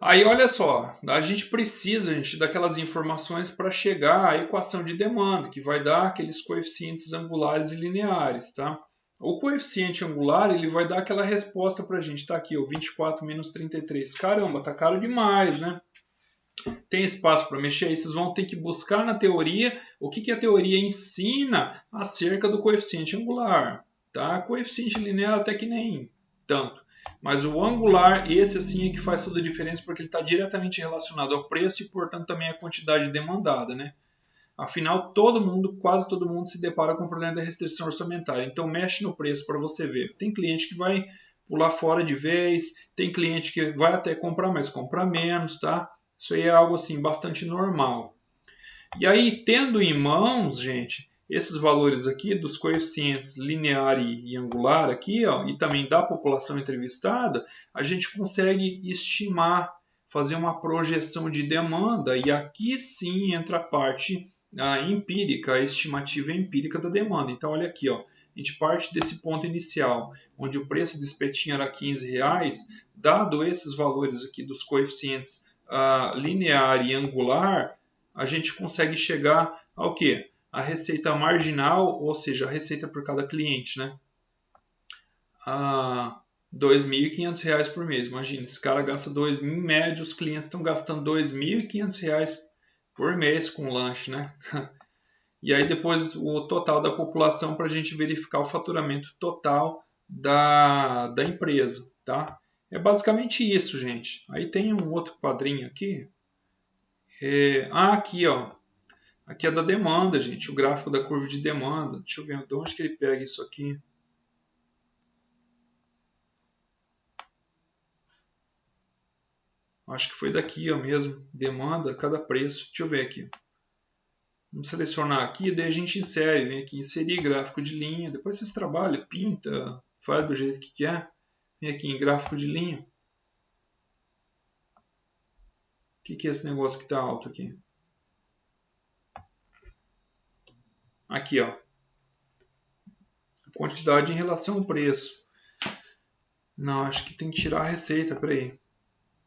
Aí olha só, a gente precisa daquelas informações para chegar à equação de demanda, que vai dar aqueles coeficientes angulares e lineares, tá? O coeficiente angular, ele vai dar aquela resposta para a gente, tá aqui, o 24 menos 33. Caramba, tá caro demais, né? Tem espaço para mexer, aí vocês vão ter que buscar na teoria o que a teoria ensina acerca do coeficiente angular, tá? Coeficiente linear até que nem tanto. Mas o angular, esse assim é que faz toda a diferença porque ele está diretamente relacionado ao preço e, portanto, também à quantidade demandada, né? Afinal, quase todo mundo se depara com o problema da restrição orçamentária. Então, mexe no preço para você ver. Tem cliente que vai pular fora de vez, tem cliente que vai até comprar, mas compra menos, tá? Isso aí é algo assim bastante normal. E aí, tendo em mãos, gente, esses valores aqui dos coeficientes linear e angular aqui, ó, e também da população entrevistada, a gente consegue estimar, fazer uma projeção de demanda, e aqui sim entra a parte empírica, a estimativa empírica da demanda. Então, olha aqui, ó, a gente parte desse ponto inicial, onde o preço do espetinho era R$15, dado esses valores aqui dos coeficientes linear e angular, a gente consegue chegar ao quê? A receita marginal, ou seja, a receita por cada cliente, né? A R$2.500 por mês. Imagina, esse cara gasta R$2.000, em média os clientes estão gastando R$2.500 por mês com lanche, né? E aí depois o total da população para a gente verificar o faturamento total da empresa, tá? É basicamente isso, gente. Aí tem um outro quadrinho aqui. Aqui, ó. Aqui é da demanda, gente. O gráfico da curva de demanda. Deixa eu ver de onde que ele pega isso aqui. Acho que foi daqui, ó, mesmo. Demanda, cada preço. Deixa eu ver aqui. Vamos selecionar aqui, daí a gente insere. Vem aqui, inserir gráfico de linha. Depois vocês trabalham, pinta, faz do jeito que quer. Vem aqui em gráfico de linha. O que é esse negócio que está alto aqui? Aqui, ó. A quantidade em relação ao preço. Não, acho que tem que tirar a receita, peraí.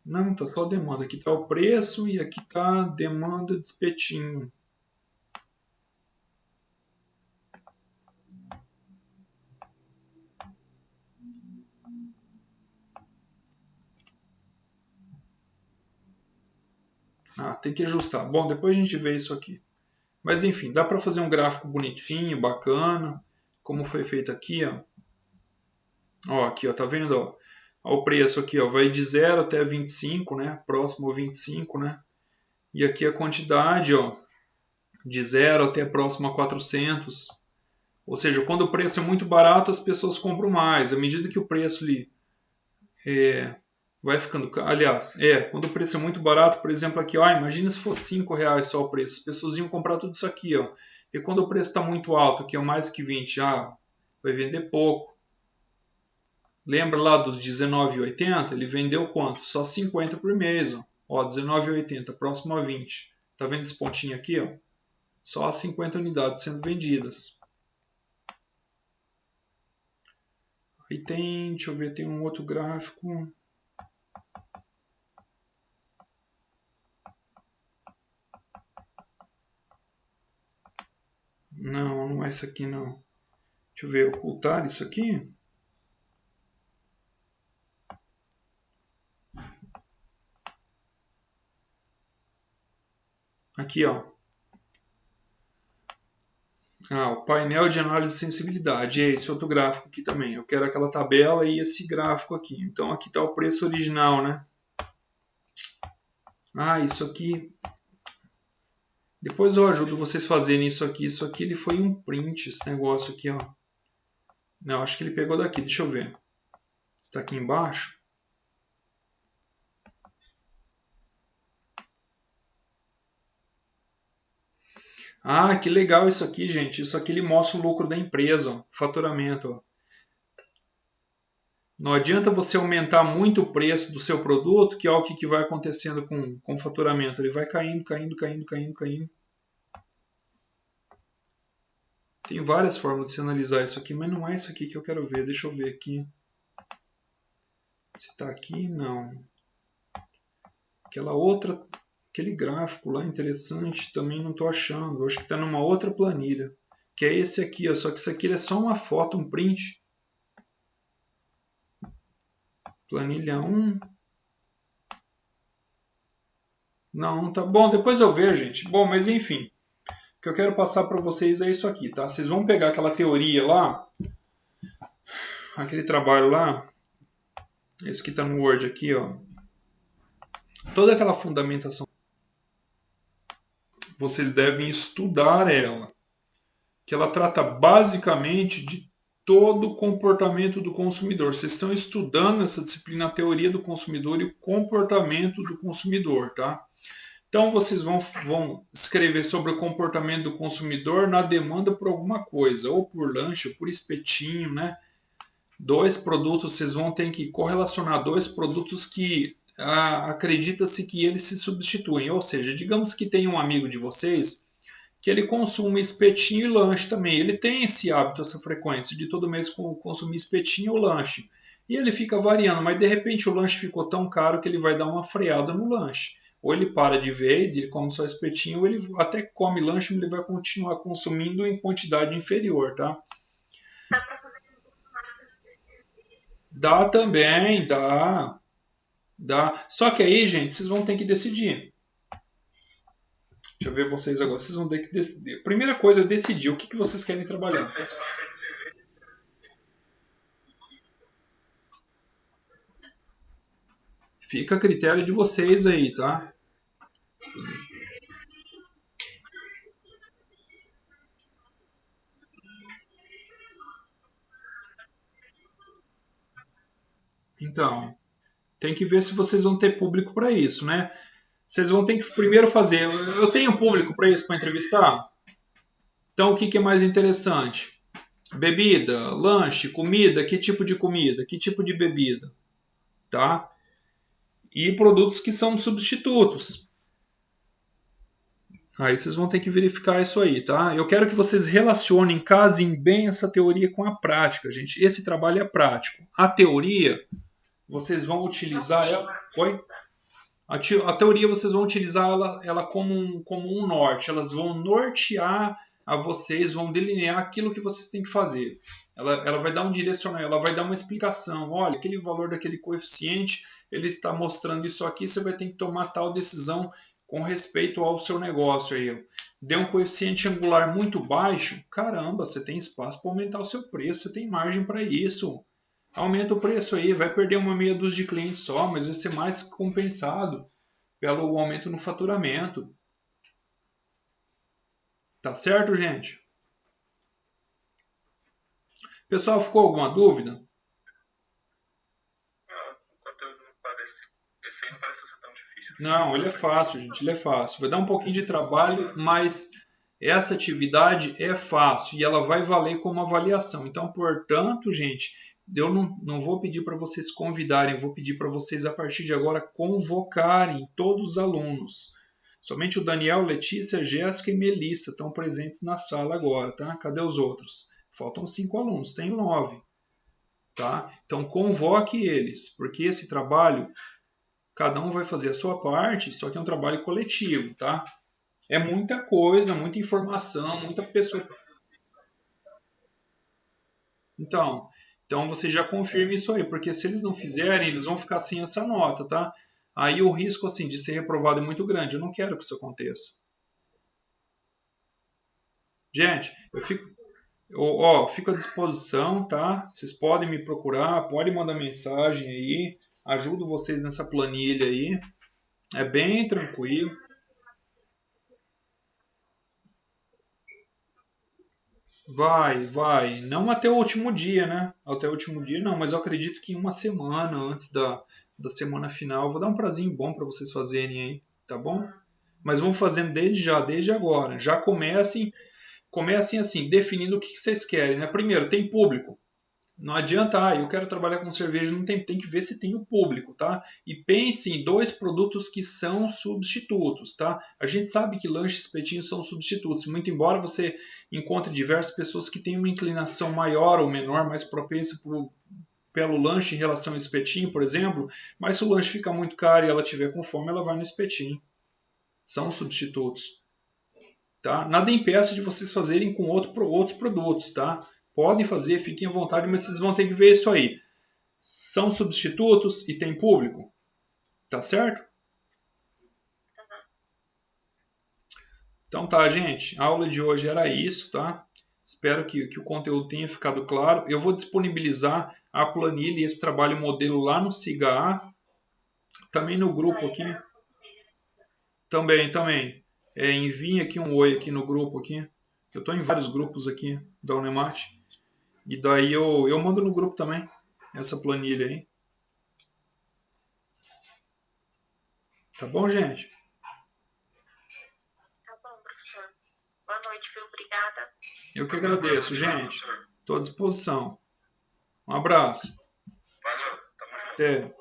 Não, tá só a demanda. Aqui está o preço e aqui está a demanda de espetinho. Tem que ajustar. Bom, depois a gente vê isso aqui. Mas enfim, dá para fazer um gráfico bonitinho, bacana, como foi feito aqui, ó. Ó, aqui, ó, tá vendo, ó? O preço aqui, ó, vai de 0 até 25, né? Próximo a 25, né? E aqui a quantidade, ó, de 0 até próximo a 400. Ou seja, quando o preço é muito barato, as pessoas compram mais. À medida que o preço ali vai ficando... Aliás, quando o preço é muito barato, por exemplo, aqui, ó, imagina se fosse R$5 só o preço. As pessoas iam comprar tudo isso aqui, ó. E quando o preço está muito alto, aqui é mais que 20, vai vender pouco. Lembra lá dos R$19,80? Ele vendeu quanto? Só 50 por mês, ó. Ó, R$19,80, próximo a 20. Tá vendo esse pontinho aqui, ó? Só 50 unidades sendo vendidas. Aí tem, deixa eu ver, tem um outro gráfico. Não, não é esse aqui não. Deixa eu ver, ocultar isso aqui. Aqui, ó. O painel de análise de sensibilidade. É esse outro gráfico aqui também. Eu quero aquela tabela e esse gráfico aqui. Então aqui está o preço original, né? Isso aqui. Depois eu ajudo vocês fazerem isso aqui. Isso aqui ele foi um print, esse negócio aqui, ó. Não, acho que ele pegou daqui. Deixa eu ver. Está aqui embaixo. Que legal isso aqui, gente. Isso aqui ele mostra o lucro da empresa, ó. Faturamento, ó. Não adianta você aumentar muito o preço do seu produto, que é o que vai acontecendo com o faturamento. Ele vai caindo, caindo, caindo, caindo, caindo. Tem várias formas de se analisar isso aqui, mas não é isso aqui que eu quero ver. Deixa eu ver aqui. Se está aqui, não. Aquele gráfico lá interessante, também não estou achando. Eu acho que está numa outra planilha. Que é esse aqui, ó. Só que esse aqui é só uma foto, um print. Planilha 1. Não, tá bom. Depois eu vejo, gente. Bom, mas enfim. O que eu quero passar para vocês é isso aqui, tá? Vocês vão pegar aquela teoria lá. Aquele trabalho lá. Esse que está no Word aqui, ó. Toda aquela fundamentação. Vocês devem estudar ela. Que ela trata basicamente de todo o comportamento do consumidor. Vocês estão estudando essa disciplina, a teoria do consumidor e o comportamento do consumidor, tá? Então vocês vão escrever sobre o comportamento do consumidor na demanda por alguma coisa, ou por lanche, ou por espetinho, né? Dois produtos, vocês vão ter que correlacionar dois produtos que acredita-se que eles se substituem. Ou seja, digamos que tem um amigo de vocês que ele consome espetinho e lanche também. Ele tem esse hábito, essa frequência de todo mês consumir espetinho ou lanche. E ele fica variando, mas de repente o lanche ficou tão caro que ele vai dar uma freada no lanche. Ou ele para de vez, ele come só espetinho, ou ele até come lanche, mas ele vai continuar consumindo em quantidade inferior, tá? Dá para fazer algumas marcas específicas. Dá também, dá. Só que aí, gente, vocês vão ter que decidir. Deixa eu ver vocês agora. Vocês vão ter que decidir. Primeira coisa é decidir o que vocês querem trabalhar. Fica a critério de vocês aí, tá? Então, tem que ver se vocês vão ter público para isso, né? Vocês vão ter que primeiro fazer. Eu tenho público para isso, para entrevistar? Então, o que é mais interessante? Bebida, lanche, comida, que tipo de comida, que tipo de bebida, tá? E produtos que são substitutos. Aí vocês vão ter que verificar isso aí, tá? Eu quero que vocês relacionem, casem bem essa teoria com a prática, gente. Esse trabalho é prático. A teoria, vocês vão utilizar ela... Oi? A teoria vocês vão utilizar ela como um norte. Elas vão nortear a vocês, vão delinear aquilo que vocês têm que fazer. Ela vai dar um direcionamento, ela vai dar uma explicação. Olha, aquele valor daquele coeficiente, ele está mostrando isso aqui, você vai ter que tomar tal decisão com respeito ao seu negócio. Aí. Deu um coeficiente angular muito baixo, caramba, você tem espaço para aumentar o seu preço, você tem margem para isso. Aumenta o preço aí, vai perder uma meia dúzia de clientes só, mas vai ser mais compensado pelo aumento no faturamento. Tá certo, gente? Pessoal, ficou alguma dúvida? Não, o conteúdo não parece. Esse aí não parece ser tão difícil. Não, ele é fácil, gente, ele é fácil. Vai dar um pouquinho de trabalho, mas essa atividade é fácil e ela vai valer como avaliação. Então, portanto, gente, eu não vou pedir para vocês convidarem, eu vou pedir para vocês, a partir de agora, convocarem todos os alunos. Somente o Daniel, Letícia, Jéssica e Melissa estão presentes na sala agora, tá? Cadê os outros? Faltam 5 alunos, tem 9. Tá? Então, convoque eles, porque esse trabalho, cada um vai fazer a sua parte, só que é um trabalho coletivo, tá? É muita coisa, muita informação, muita pessoa. Então você já confirma isso aí, porque se eles não fizerem, eles vão ficar sem essa nota, tá? Aí o risco assim de ser reprovado é muito grande. Eu não quero que isso aconteça. Gente, fico à disposição, tá? Vocês podem me procurar, podem mandar mensagem aí, ajudo vocês nessa planilha aí. É bem tranquilo. Vai. Não até o último dia, né? Até o último dia não, mas eu acredito que em uma semana antes da semana final, eu vou dar um prazinho bom para vocês fazerem aí, tá bom? Mas vamos fazendo desde agora. Já comecem assim, definindo o que vocês querem, né? Primeiro, tem público. Não adianta, eu quero trabalhar com cerveja, não tem que ver se tem o público, tá? E pense em 2 produtos que são substitutos, tá? A gente sabe que lanches e espetinhos são substitutos, muito embora você encontre diversas pessoas que têm uma inclinação maior ou menor, mais propensa pelo lanche em relação ao espetinho, por exemplo, mas se o lanche fica muito caro e ela tiver com fome, ela vai no espetinho. São substitutos. Tá? Nada impede de vocês fazerem com outros produtos. Tá? Podem fazer, fiquem à vontade, mas vocês vão ter que ver isso aí. São substitutos e tem público. Tá certo? Então tá, gente. A aula de hoje era isso, tá? Espero que o conteúdo tenha ficado claro. Eu vou disponibilizar a planilha e esse trabalho modelo lá no SIGA. Também no grupo aqui. Também. Enviem aqui um oi aqui no grupo aqui. Eu estou em vários grupos aqui da Unemate. E daí eu mando no grupo também essa planilha aí. Tá bom, gente? Tá bom, professor. Boa noite, viu? Obrigada. Eu que agradeço, gente. Estou à disposição. Um abraço. Valeu, tamo junto. Até.